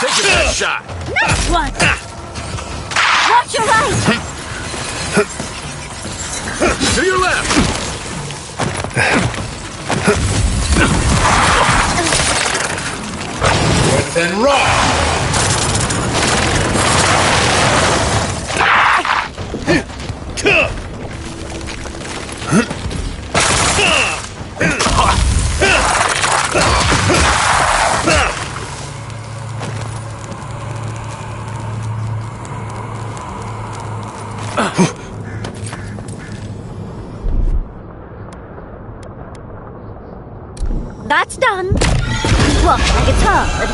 Take your best shot! Nice one! Watch your right! To your left! Then raw! That's done. Walk like it's hard.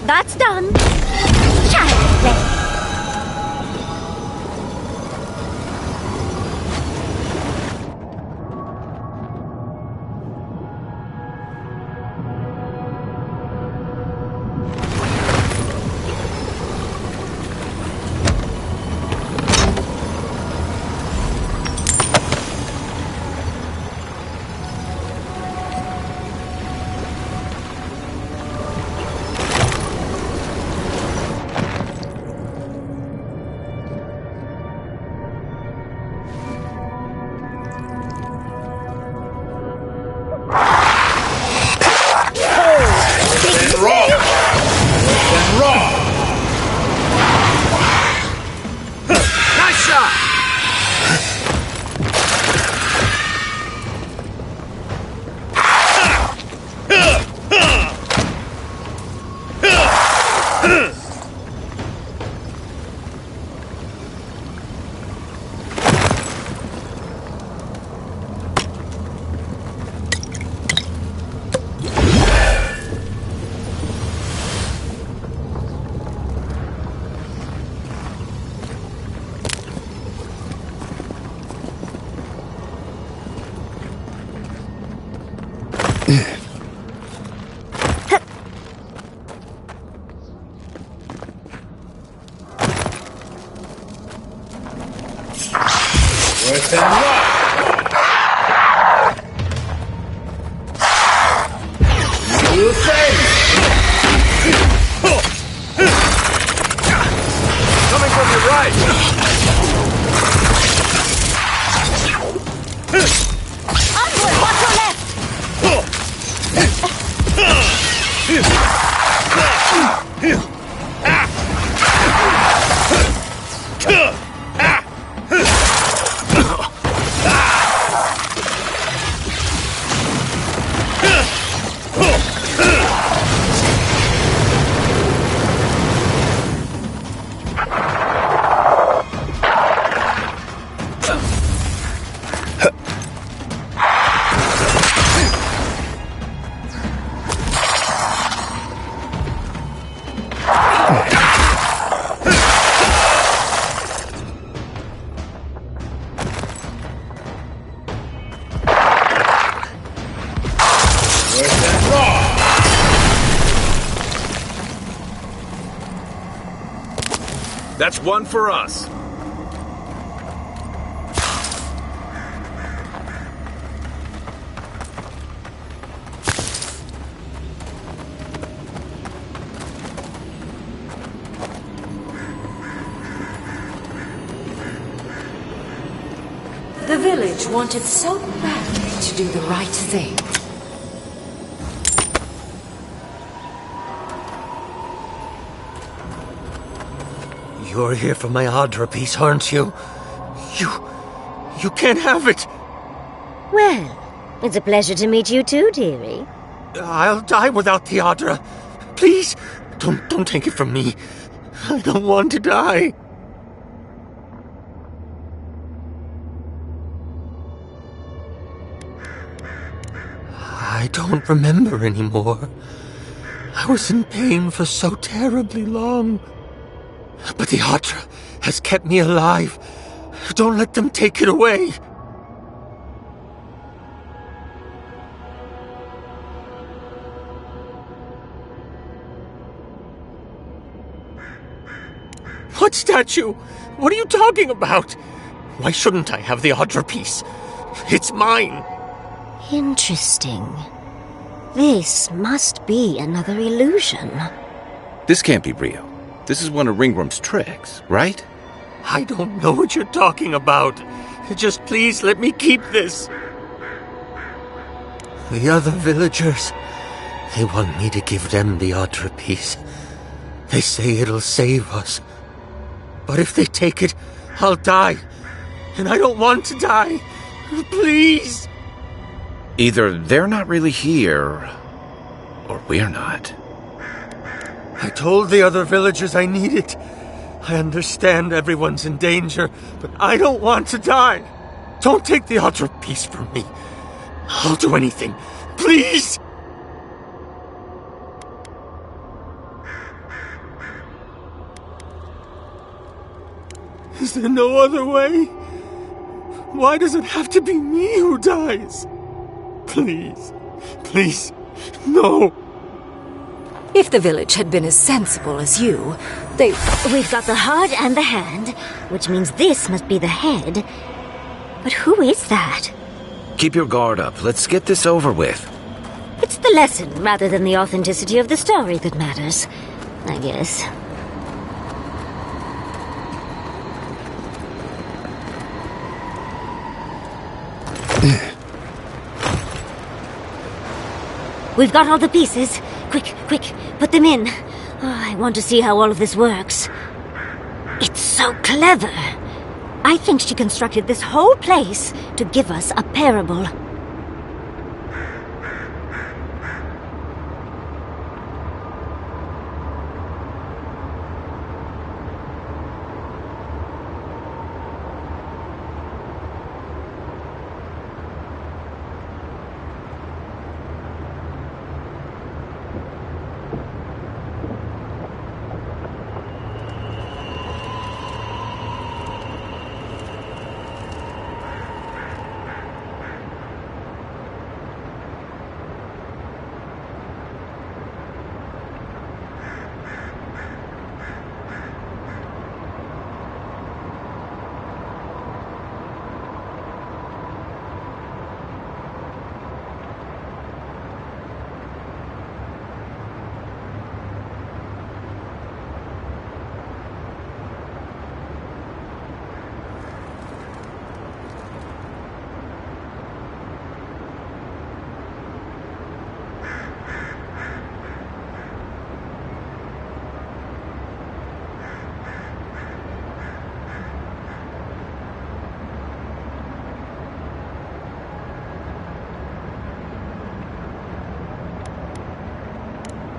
That's done. Child's play. Then run! You think? Coming from your right! Onward, watch your left! That's one for us. The village wanted so badly to do the right thing. You're here for my Adra piece, aren't you? You can't have it! Well, it's a pleasure to meet you too, dearie. I'll die without the Adra. Please, don't take it from me. I don't want to die. I don't remember anymore. I was in pain for so terribly long. But the Adra has kept me alive. Don't let them take it away. What statue? What are you talking about? Why shouldn't I have the Adra piece? It's mine. Interesting. This must be another illusion. This can't be real. This is one of Ryngrim's tricks, right? I don't know what you're talking about. Just please let me keep this. The other villagers, they want me to give them the Adra piece. They say it'll save us. But if they take it, I'll die. And I don't want to die. Please. Either they're not really here, or we're not. I told the other villagers I need it. I understand everyone's in danger, but I don't want to die. Don't take the Adra piece from me. I'll do anything. Please! Is there no other way? Why does it have to be me who dies? Please. Please. No. If the village had been as sensible as you, We've got the heart and the hand, which means this must be the head. But who is that? Keep your guard up. Let's get this over with. It's the lesson rather than the authenticity of the story that matters, I guess. We've got all the pieces. Quick, put them in. I want to see how all of this works. It's so clever. I think she constructed this whole place to give us a parable.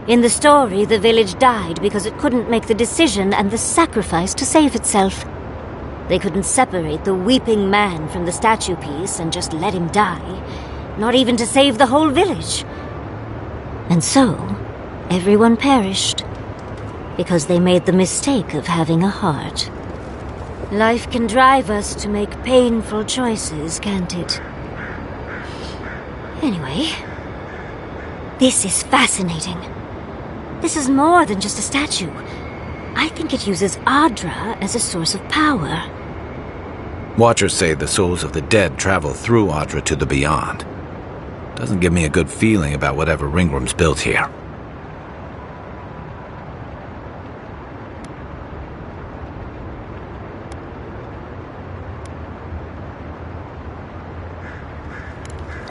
In the story, the village died because it couldn't make the decision and the sacrifice to save itself. They couldn't separate the weeping man from the statue piece and just let him die, not even to save the whole village. And so, everyone perished, because they made the mistake of having a heart. Life can drive us to make painful choices, can't it? Anyway, this is fascinating. This is more than just a statue. I think it uses Adra as a source of power. Watchers say the souls of the dead travel through Adra to the beyond. Doesn't give me a good feeling about whatever Ryngrim's built here.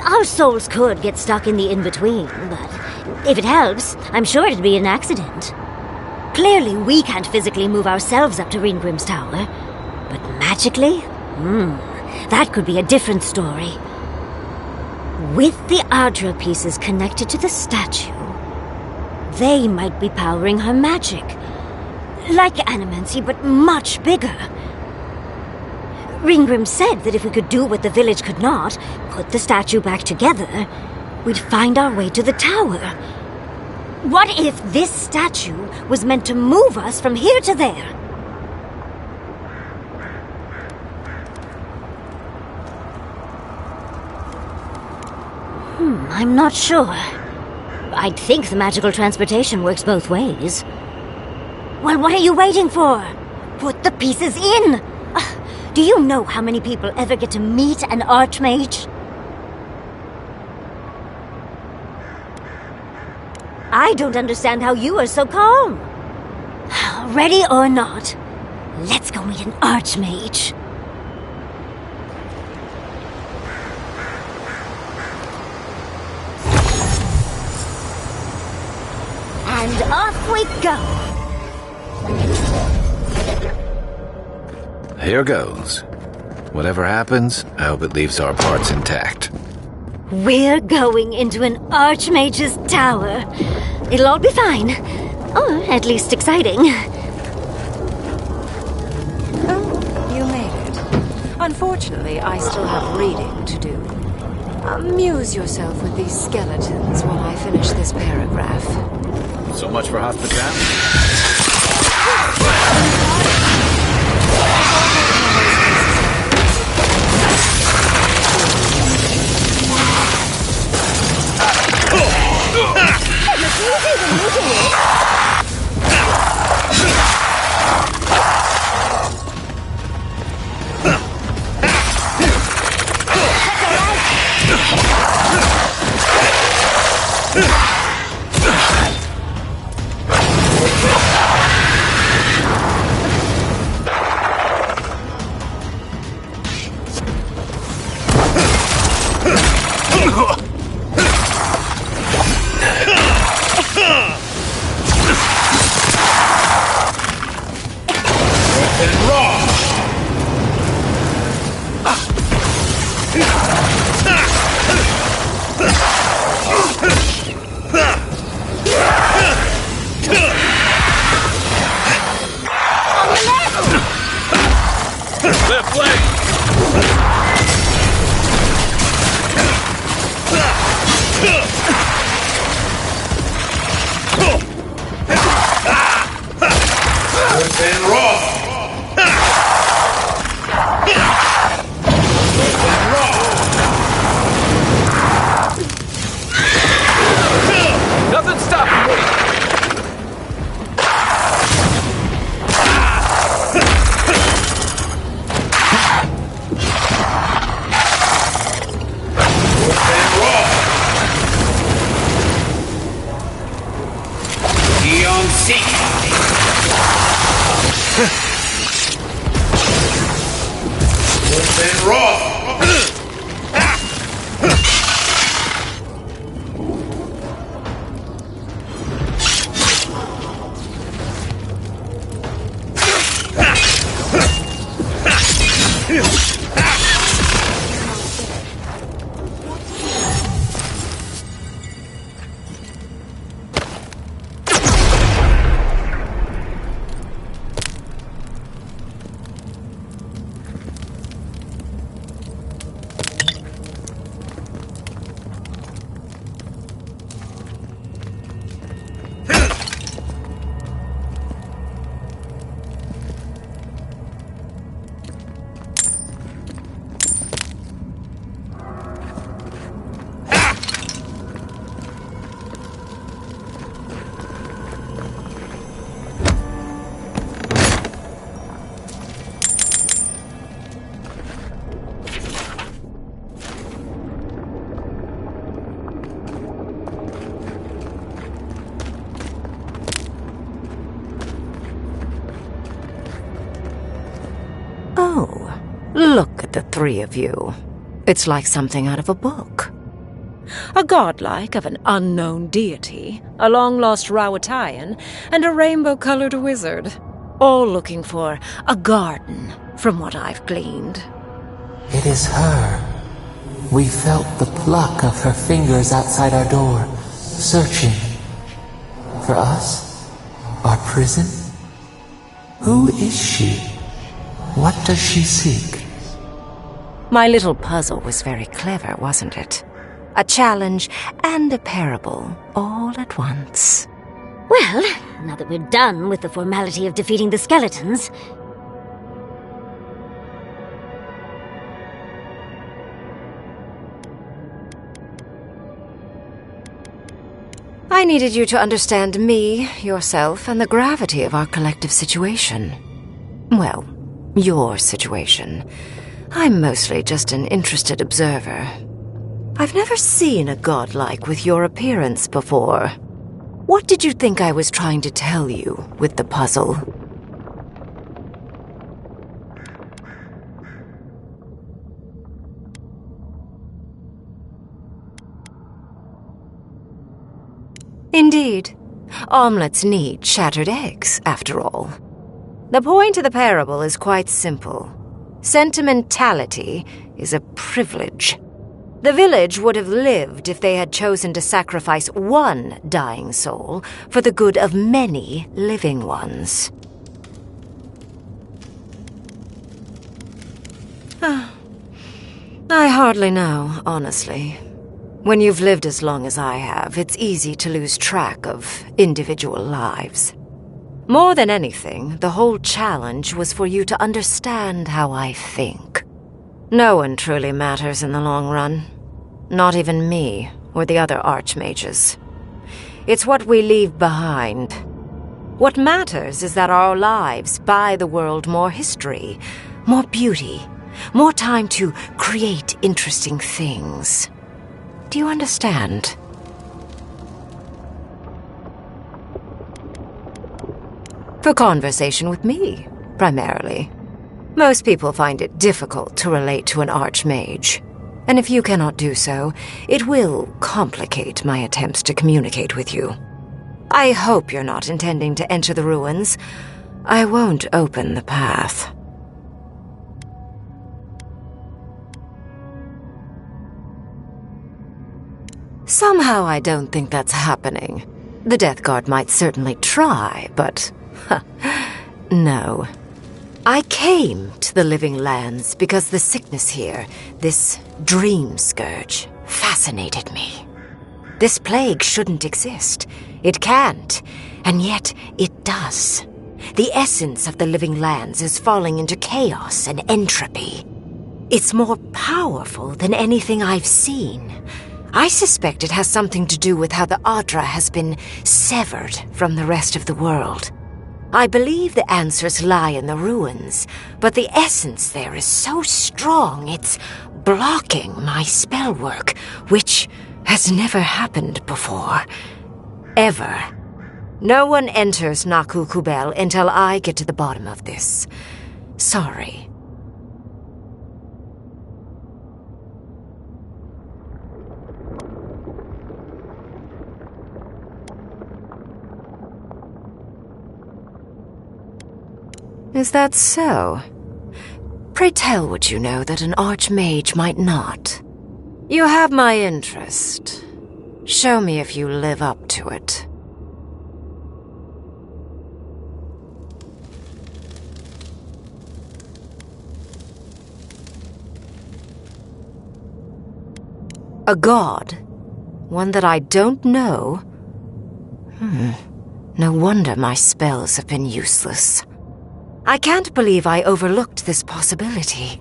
Our souls could get stuck in the in-between, but if it helps, I'm sure it'd be an accident. Clearly, we can't physically move ourselves up to Ryngrim's tower, but magically? That could be a different story. With the Adra pieces connected to the statue, they might be powering her magic. Like Animancy, but much bigger. Ryngrim said that if we could do what the village could not, put the statue back together, we'd find our way to the tower. What if this statue was meant to move us from here to there? I'm not sure. I'd think the magical transportation works both ways. Well, what are you waiting for? Put the pieces in! Do you know how many people ever get to meet an Archmage? I don't understand how you are so calm. Ready or not, let's go meet an Archmage. And off we go! Here goes. Whatever happens, I hope it leaves our parts intact. We're going into an Archmage's tower. It'll all be fine. Or at least exciting. Oh, you made it. Unfortunately, I still have reading to do. Amuse yourself with these skeletons while I finish this paragraph. So much for hospitality. Look at the three of you. It's like something out of a book. A godlike of an unknown deity, a long-lost Rawatayan, and a rainbow-colored wizard. All looking for a garden, from what I've gleaned. It is her. We felt the pluck of her fingers outside our door, searching. For us? Our prison? Who is she? What does she seek? My little puzzle was very clever, wasn't it? A challenge and a parable, all at once. Well, now that we're done with the formality of defeating the skeletons... I needed you to understand me, yourself, and the gravity of our collective situation. Well, your situation. I'm mostly just an interested observer. I've never seen a godlike with your appearance before. What did you think I was trying to tell you with the puzzle? Indeed. Omelets need shattered eggs, after all. The point of the parable is quite simple. Sentimentality is a privilege. The village would have lived if they had chosen to sacrifice one dying soul for the good of many living ones. I hardly know, honestly. When you've lived as long as I have, it's easy to lose track of individual lives. More than anything, the whole challenge was for you to understand how I think. No one truly matters in the long run. Not even me, or the other archmages. It's what we leave behind. What matters is that our lives buy the world more history, more beauty, more time to create interesting things. Do you understand? For conversation with me, primarily. Most people find it difficult to relate to an archmage. And if you cannot do so, it will complicate my attempts to communicate with you. I hope you're not intending to enter the ruins. I won't open the path. Somehow I don't think that's happening. The Death Guard might certainly try, but... no. I came to the Living Lands because the sickness here, this Dream Scourge, fascinated me. This plague shouldn't exist. It can't, and yet it does. The essence of the Living Lands is falling into chaos and entropy. It's more powerful than anything I've seen. I suspect it has something to do with how the Adra has been severed from the rest of the world. I believe the answers lie in the ruins, but the essence there is so strong it's blocking my spell work, which has never happened before. Ever. No one enters Naku Kubel until I get to the bottom of this. Sorry. Is that so? Pray tell what you know that an archmage might not. You have my interest. Show me if you live up to it. A god? One that I don't know? No wonder my spells have been useless. I can't believe I overlooked this possibility.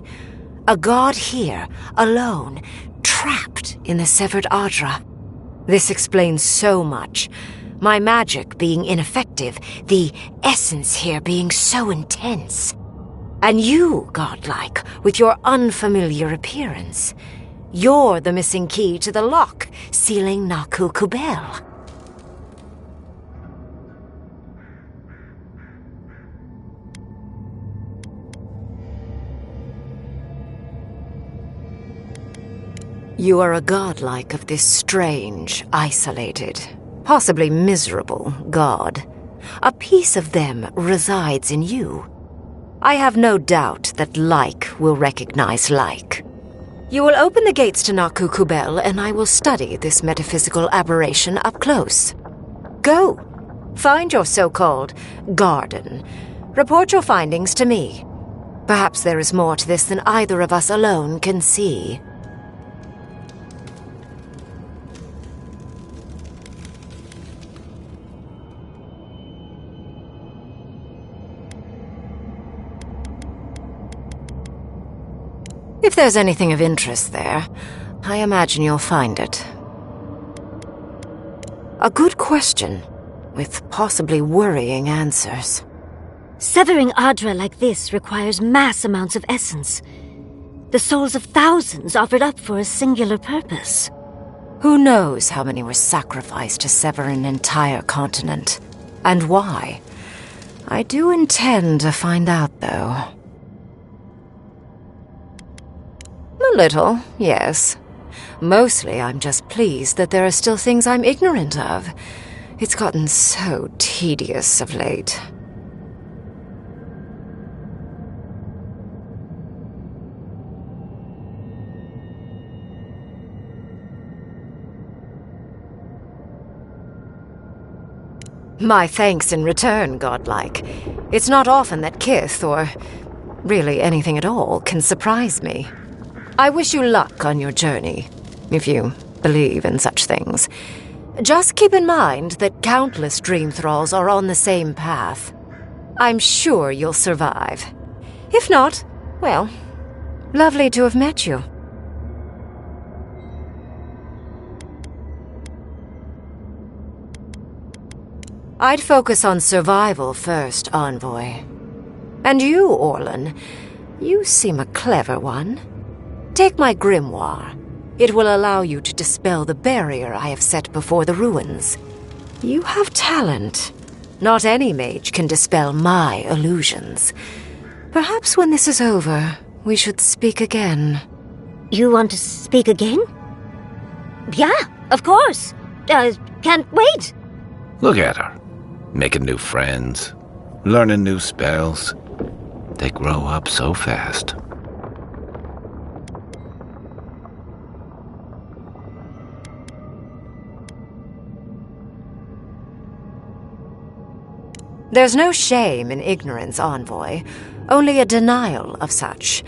A god here, alone, trapped in the severed Adra. This explains so much. My magic being ineffective, the essence here being so intense. And you, godlike, with your unfamiliar appearance. You're the missing key to the lock, sealing Naku Kubel. You are a godlike of this strange, isolated, possibly miserable god. A piece of them resides in you. I have no doubt that like will recognize like. You will open the gates to Naku, Kubel, and I will study this metaphysical aberration up close. Go. Find your so-called garden. Report your findings to me. Perhaps there is more to this than either of us alone can see. If there's anything of interest there, I imagine you'll find it. A good question, with possibly worrying answers. Severing Adra like this requires mass amounts of essence. The souls of thousands offered up for a singular purpose. Who knows how many were sacrificed to sever an entire continent? And why? I do intend to find out, though. A little, yes. Mostly I'm just pleased that there are still things I'm ignorant of. It's gotten so tedious of late. My thanks in return, godlike. It's not often that Kith, or really anything at all, can surprise me. I wish you luck on your journey, if you believe in such things. Just keep in mind that countless Dreamthralls are on the same path. I'm sure you'll survive. If not, well, lovely to have met you. I'd focus on survival first, Envoy. And you, Orlan, you seem a clever one. Take my grimoire. It will allow you to dispel the barrier I have set before the ruins. You have talent. Not any mage can dispel my illusions. Perhaps when this is over, we should speak again. You want to speak again? Yeah, of course. Can't wait. Look at her. Making new friends. Learning new spells. They grow up so fast. There's no shame in ignorance, Envoy, only a denial of such.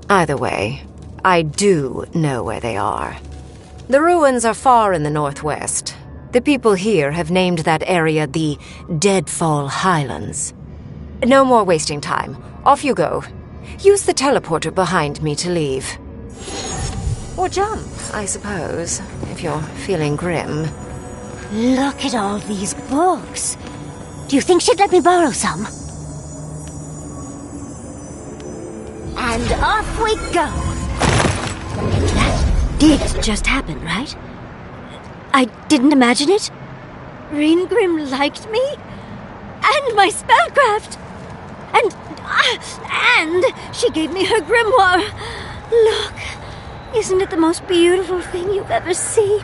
Either way, I do know where they are. The ruins are far in the northwest. The people here have named that area the Deadfall Highlands. No more wasting time. Off you go. Use the teleporter behind me to leave. Or jump, I suppose, if you're feeling grim. Look at all these books. Do you think she'd let me borrow some? And off we go! That did just happen, right? I didn't imagine it. Ryngrim liked me? And my spellcraft! And she gave me her grimoire! Look, isn't it the most beautiful thing you've ever seen?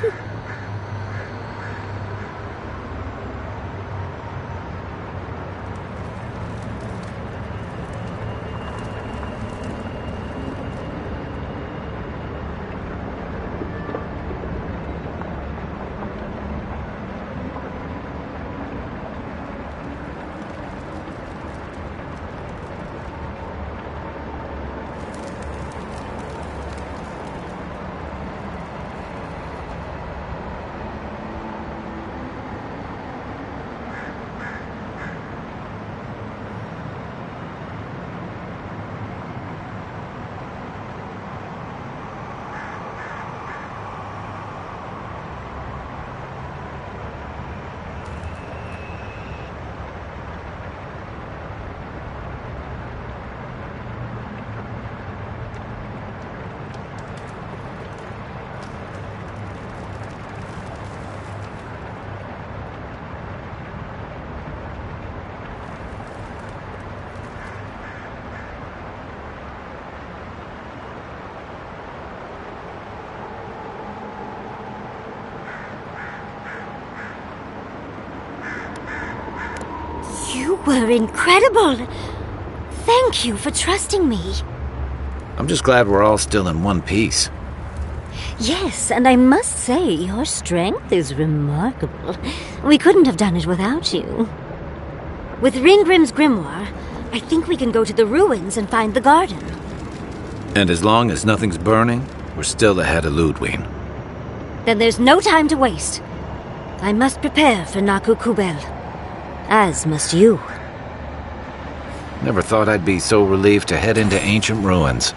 You were incredible. Thank you for trusting me. I'm just glad we're all still in one piece. Yes, and I must say, your strength is remarkable. We couldn't have done it without you. With Ryngrim's grimoire, I think we can go to the ruins and find the garden. And as long as nothing's burning, we're still ahead of Ludwig. Then there's no time to waste. I must prepare for Naku Kubel. As must you. Never thought I'd be so relieved to head into ancient ruins.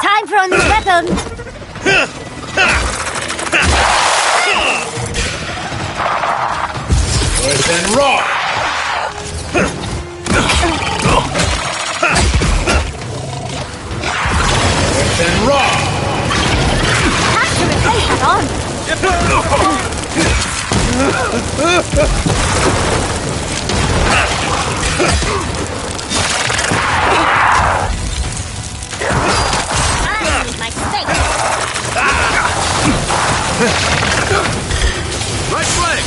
Time for a new weapon! Earth and rock! Earth and rock! Have to replace it on! I need my steak! Right flank!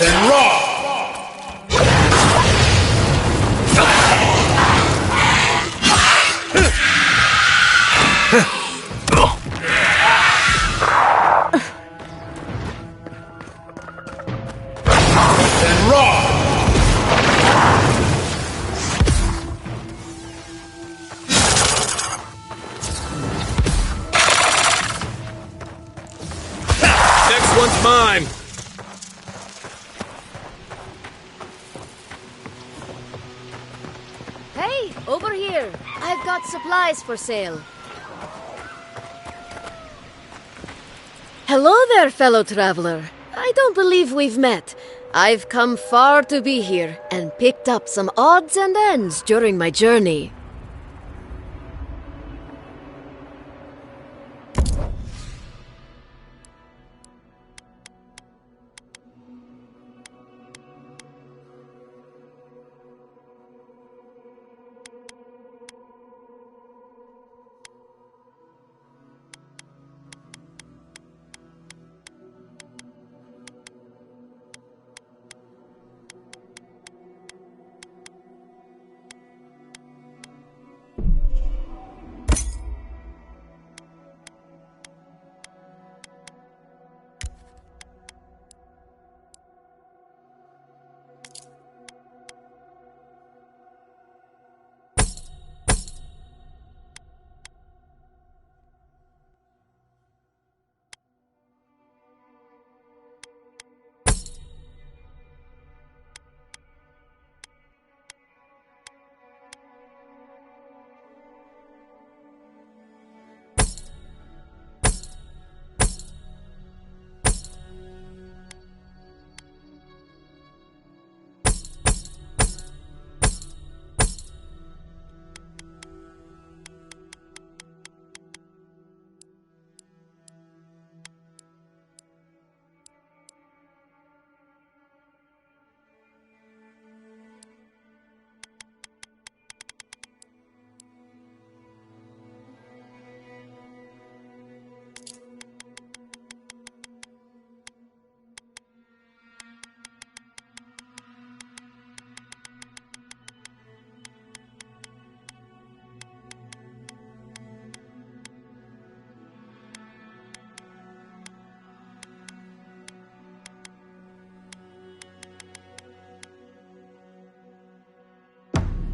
then rock! Then rock! Next one's mine! Hey, over here! I've got supplies for sale. Hello there, fellow traveler. I don't believe we've met. I've come far to be here, and picked up some odds and ends during my journey.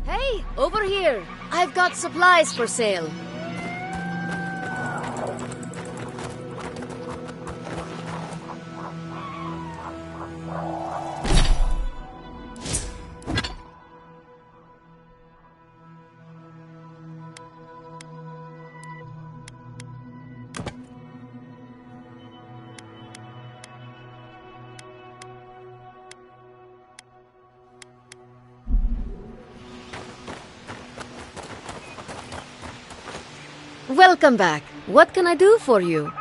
Hey, over here! I've got supplies for sale. Welcome back. What can I do for you?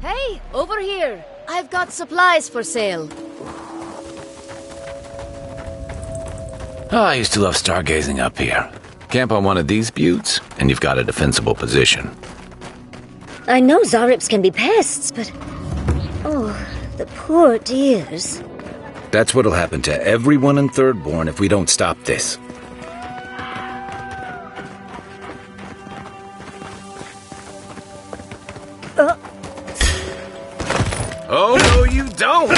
Hey, over here! I've got supplies for sale. I used to love stargazing up here. Camp on one of these buttes, and you've got a defensible position. I know Zarips can be pests, but... Oh, the poor dears. That's what'll happen to everyone in Thirdborn if we don't stop this. Oh, no, you don't!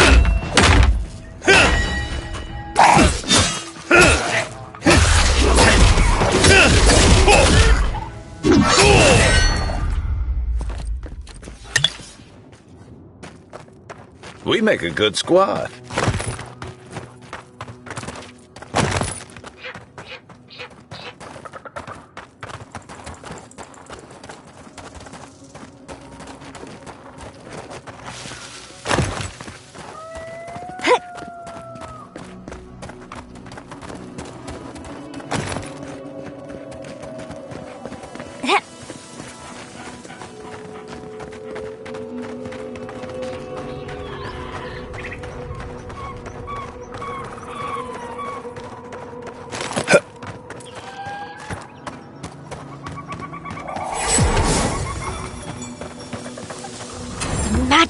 We make a good squad.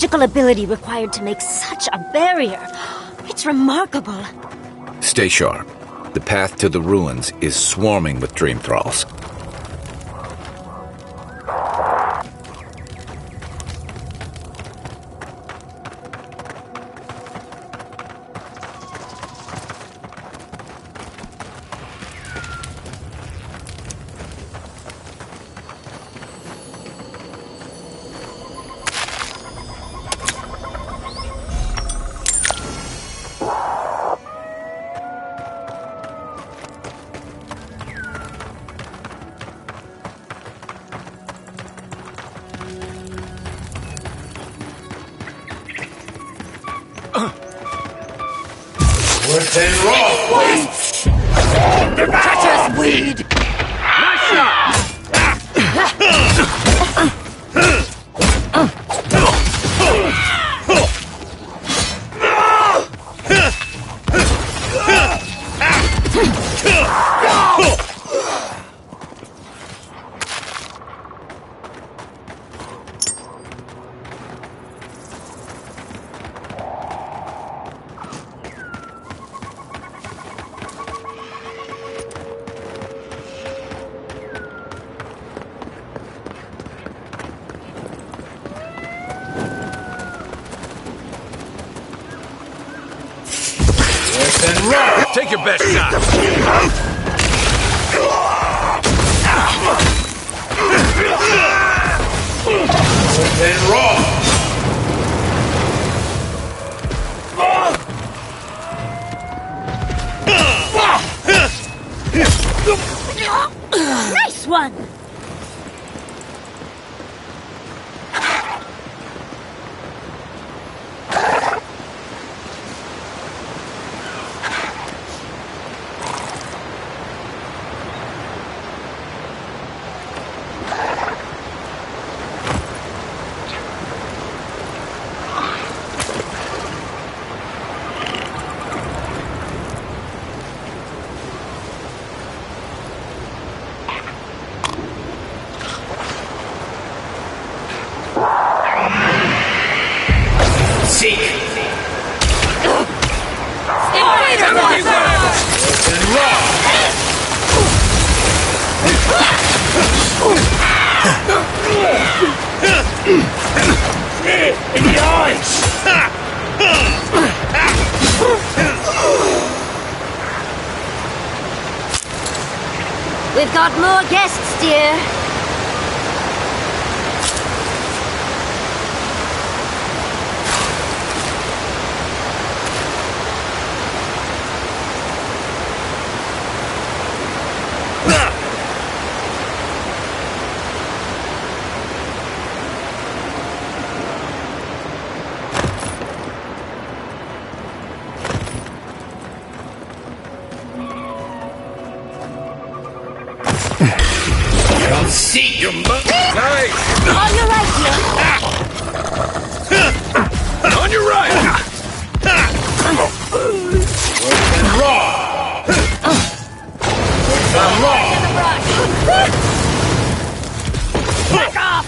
magical ability required to make such a barrier. It's remarkable. Stay sharp. The path to the ruins is swarming with Dreamthralls. Treacherous weed! Nice shot! Take your best shot! And raw! Nice one! In the eyes! We've got more guests, dear. See your nice! On your right, dear. On your right! And raw! Back off!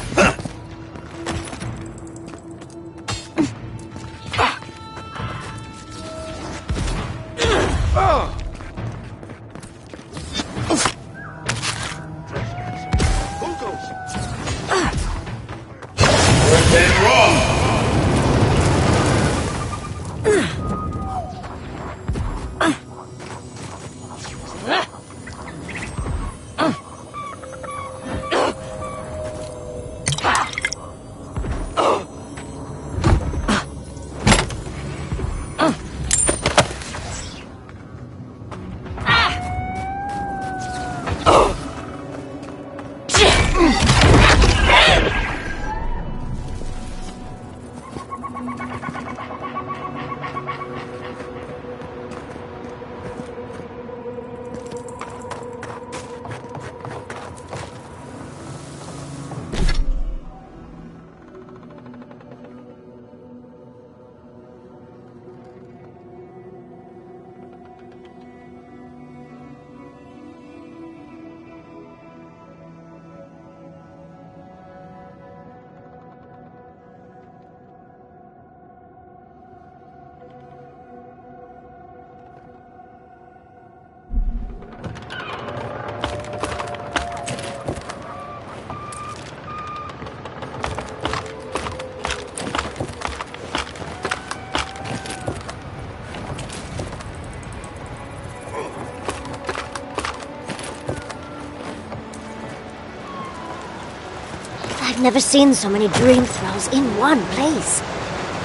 I've never seen so many Dreamthralls in one place.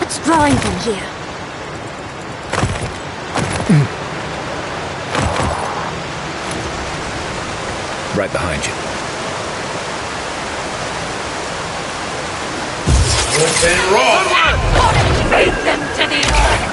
What's drawing them here? Right behind you. And raw! Take them to the earth!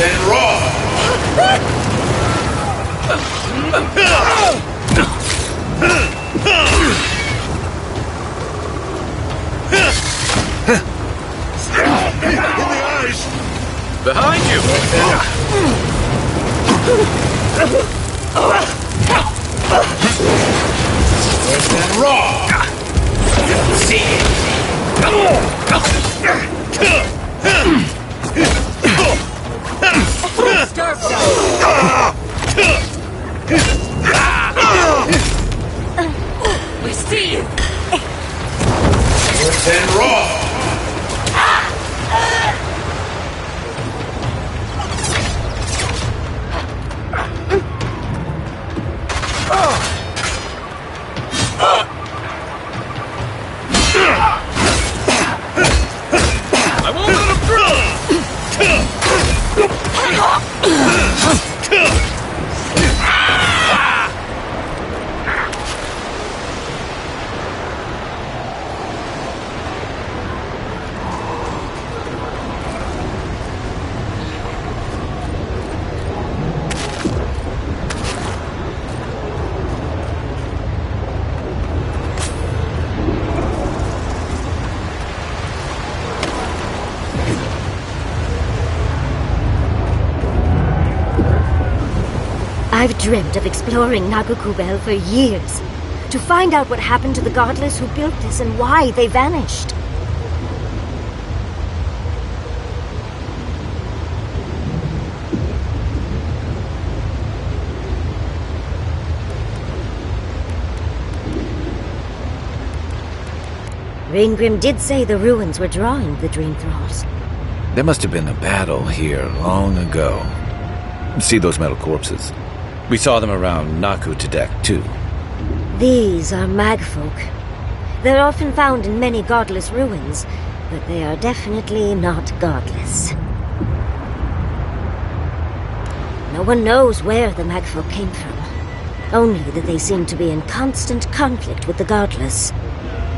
And raw! In the eyes! Behind you! And raw! See We see you! And raw! I won't let him I've dreamt of exploring Naku Kubel for years, to find out what happened to the godless who built this and why they vanished. Ryngrim did say the ruins were drawing the Dreamthralls. There must have been a battle here long ago. See those metal corpses? We saw them around Naku to deck, too. These are magfolk. They're often found in many godless ruins, but they are definitely not godless. No one knows where the magfolk came from, only that they seem to be in constant conflict with the godless.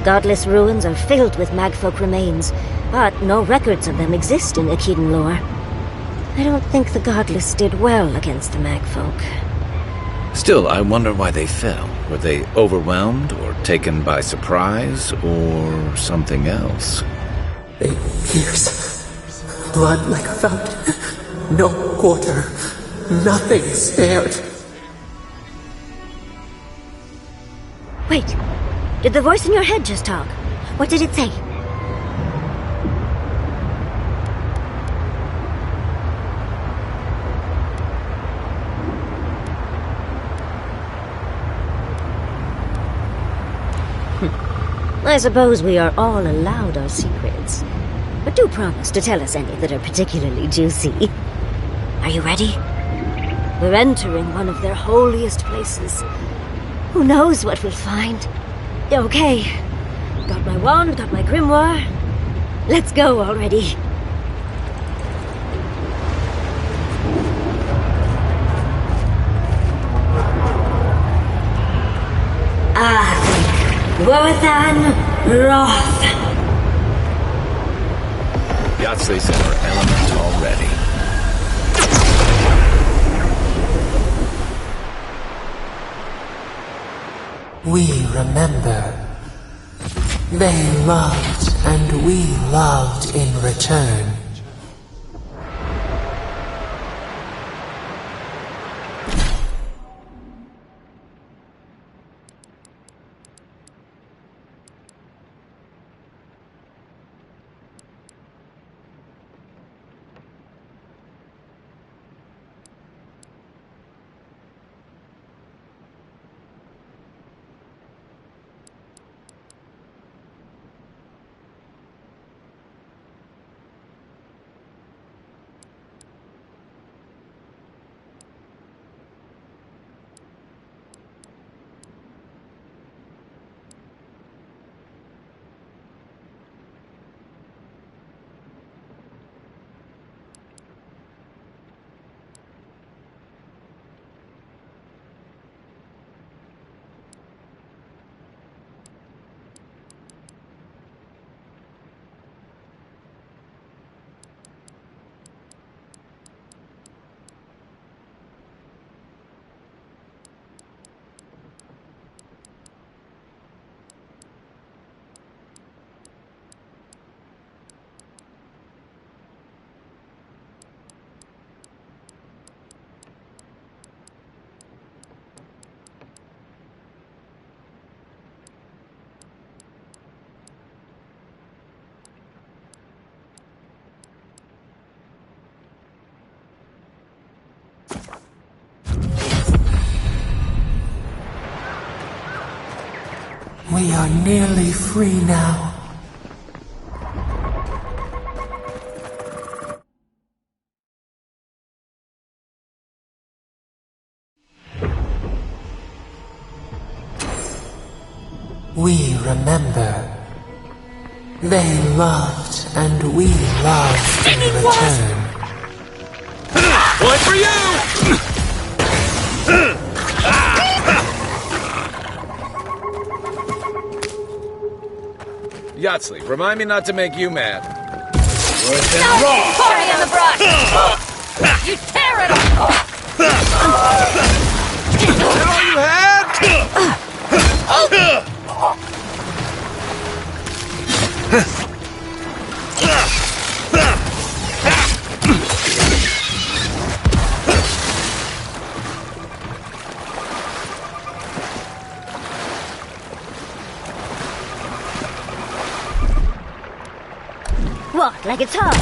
Godless ruins are filled with magfolk remains, but no records of them exist in Akhidan lore. I don't think the godless did well against the magfolk. Still, I wonder why they fell. Were they overwhelmed, or taken by surprise, or something else? They pierce. Blood like a fountain. No quarter. Nothing spared. Wait. Did the voice in your head just talk? What did it say? I suppose we are all allowed our secrets, but do promise to tell us any that are particularly juicy. Are you ready? We're entering one of their holiest places. Who knows what we'll find? Okay. Got my wand, got my grimoire. Let's go already. Worthan Roth. Yatzli's in her element already. We remember. They loved, and we loved in return. We are nearly free now. We remember. They loved, and we loved in return. One for you! Yatzli, remind me not to make you mad. Party on the brush! You tear it off! Is that all you had? What, like it's hard?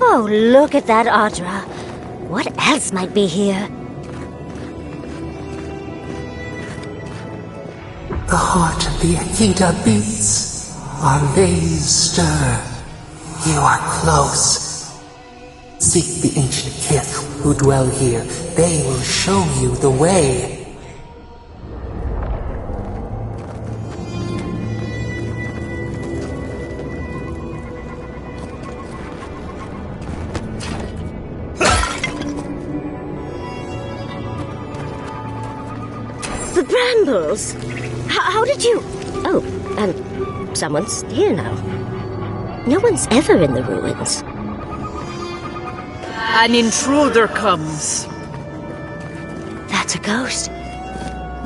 Oh, look at that Adra. What else might be here? The heart of the Akita beats. Our veins stir. You are close. Seek the ancient kith who dwell here. They will show you the way. The brambles! How did you... Oh, someone's here now. No one's ever in the ruins. An intruder comes. That's a ghost.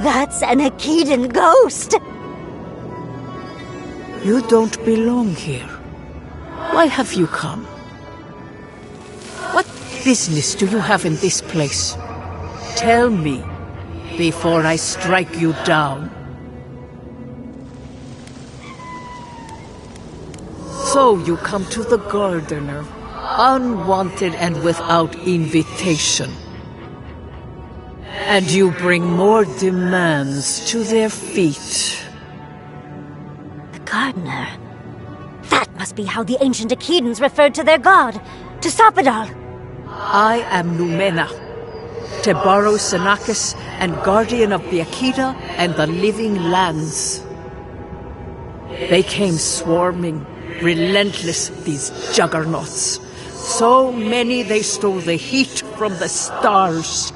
That's an Akidan ghost! You don't belong here. Why have you come? What business do you have in this place? Tell me, before I strike you down. So you come to the Gardener, unwanted and without invitation. And you bring more demands to their feet. The Gardener? That must be how the ancient Akidans referred to their god, to Sapadal. I am Numena, Tebaro Senakis, and guardian of the Akita and the living lands. They came swarming, relentless, these juggernauts. So many they stole the heat from the stars.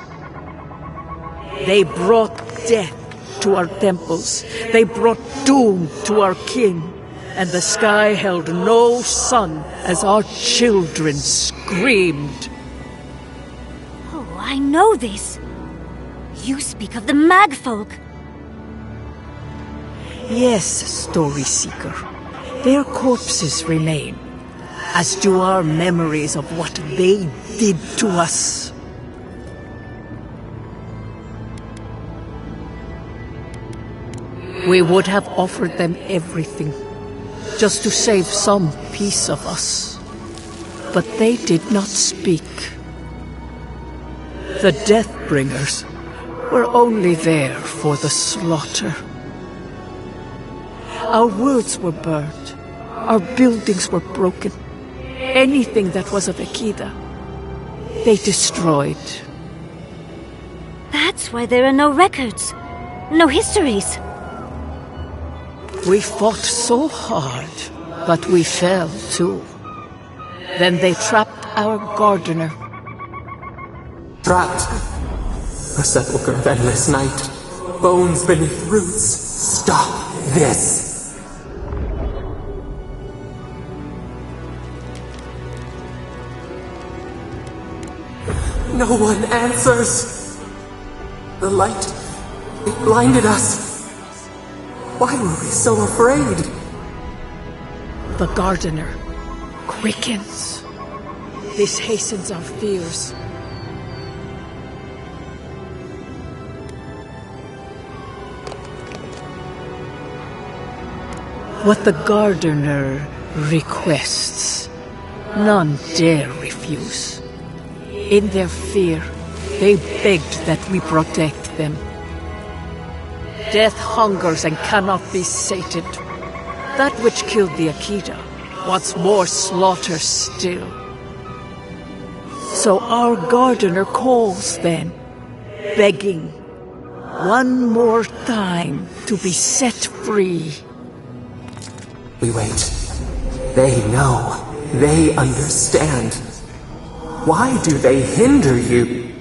They brought death to our temples. They brought doom to our king. And the sky held no sun as our children screamed. Oh, I know this. You speak of the Magfolk. Yes, Story Seeker. Their corpses remain, as do our memories of what they did to us. We would have offered them everything, just to save some piece of us. But they did not speak. The Deathbringers were only there for the slaughter. Our words were burned. Our buildings were broken. Anything that was of Akida, they destroyed. That's why there are no records, no histories. We fought so hard, but we fell too. Then they trapped our Gardener. Trapped. A sepulchre of endless night. Bones beneath roots. Stop this. No one answers. The light, it blinded us. Why were we so afraid? The gardener quickens. This hastens our fears. What the gardener requests, none dare refuse. In their fear, they begged that we protect them. Death hungers and cannot be sated. That which killed the Akita wants more slaughter still. So our gardener calls then, begging one more time to be set free. We wait. They know. They understand. Why do they hinder you?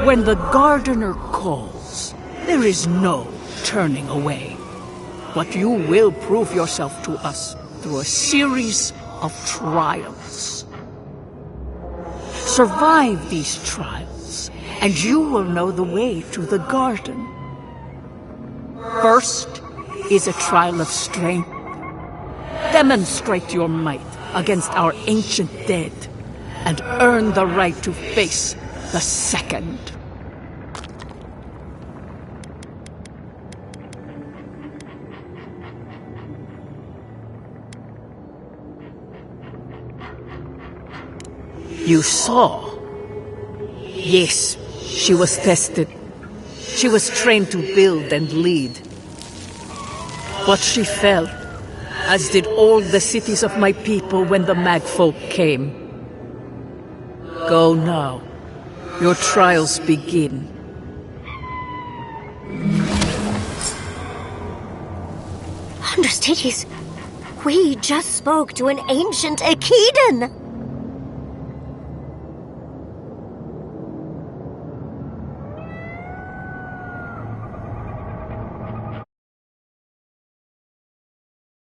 When the gardener calls, there is no turning away. But you will prove yourself to us through a series of trials. Survive these trials, and you will know the way to the garden. First is a trial of strength. Demonstrate your might against our ancient dead, and earn the right to face the second. You saw? Yes, she was tested. She was trained to build and lead. But she fell, as did all the cities of my people when the Magfolk came. Go now. Your trials begin. Understudies, we just spoke to an ancient Akedan!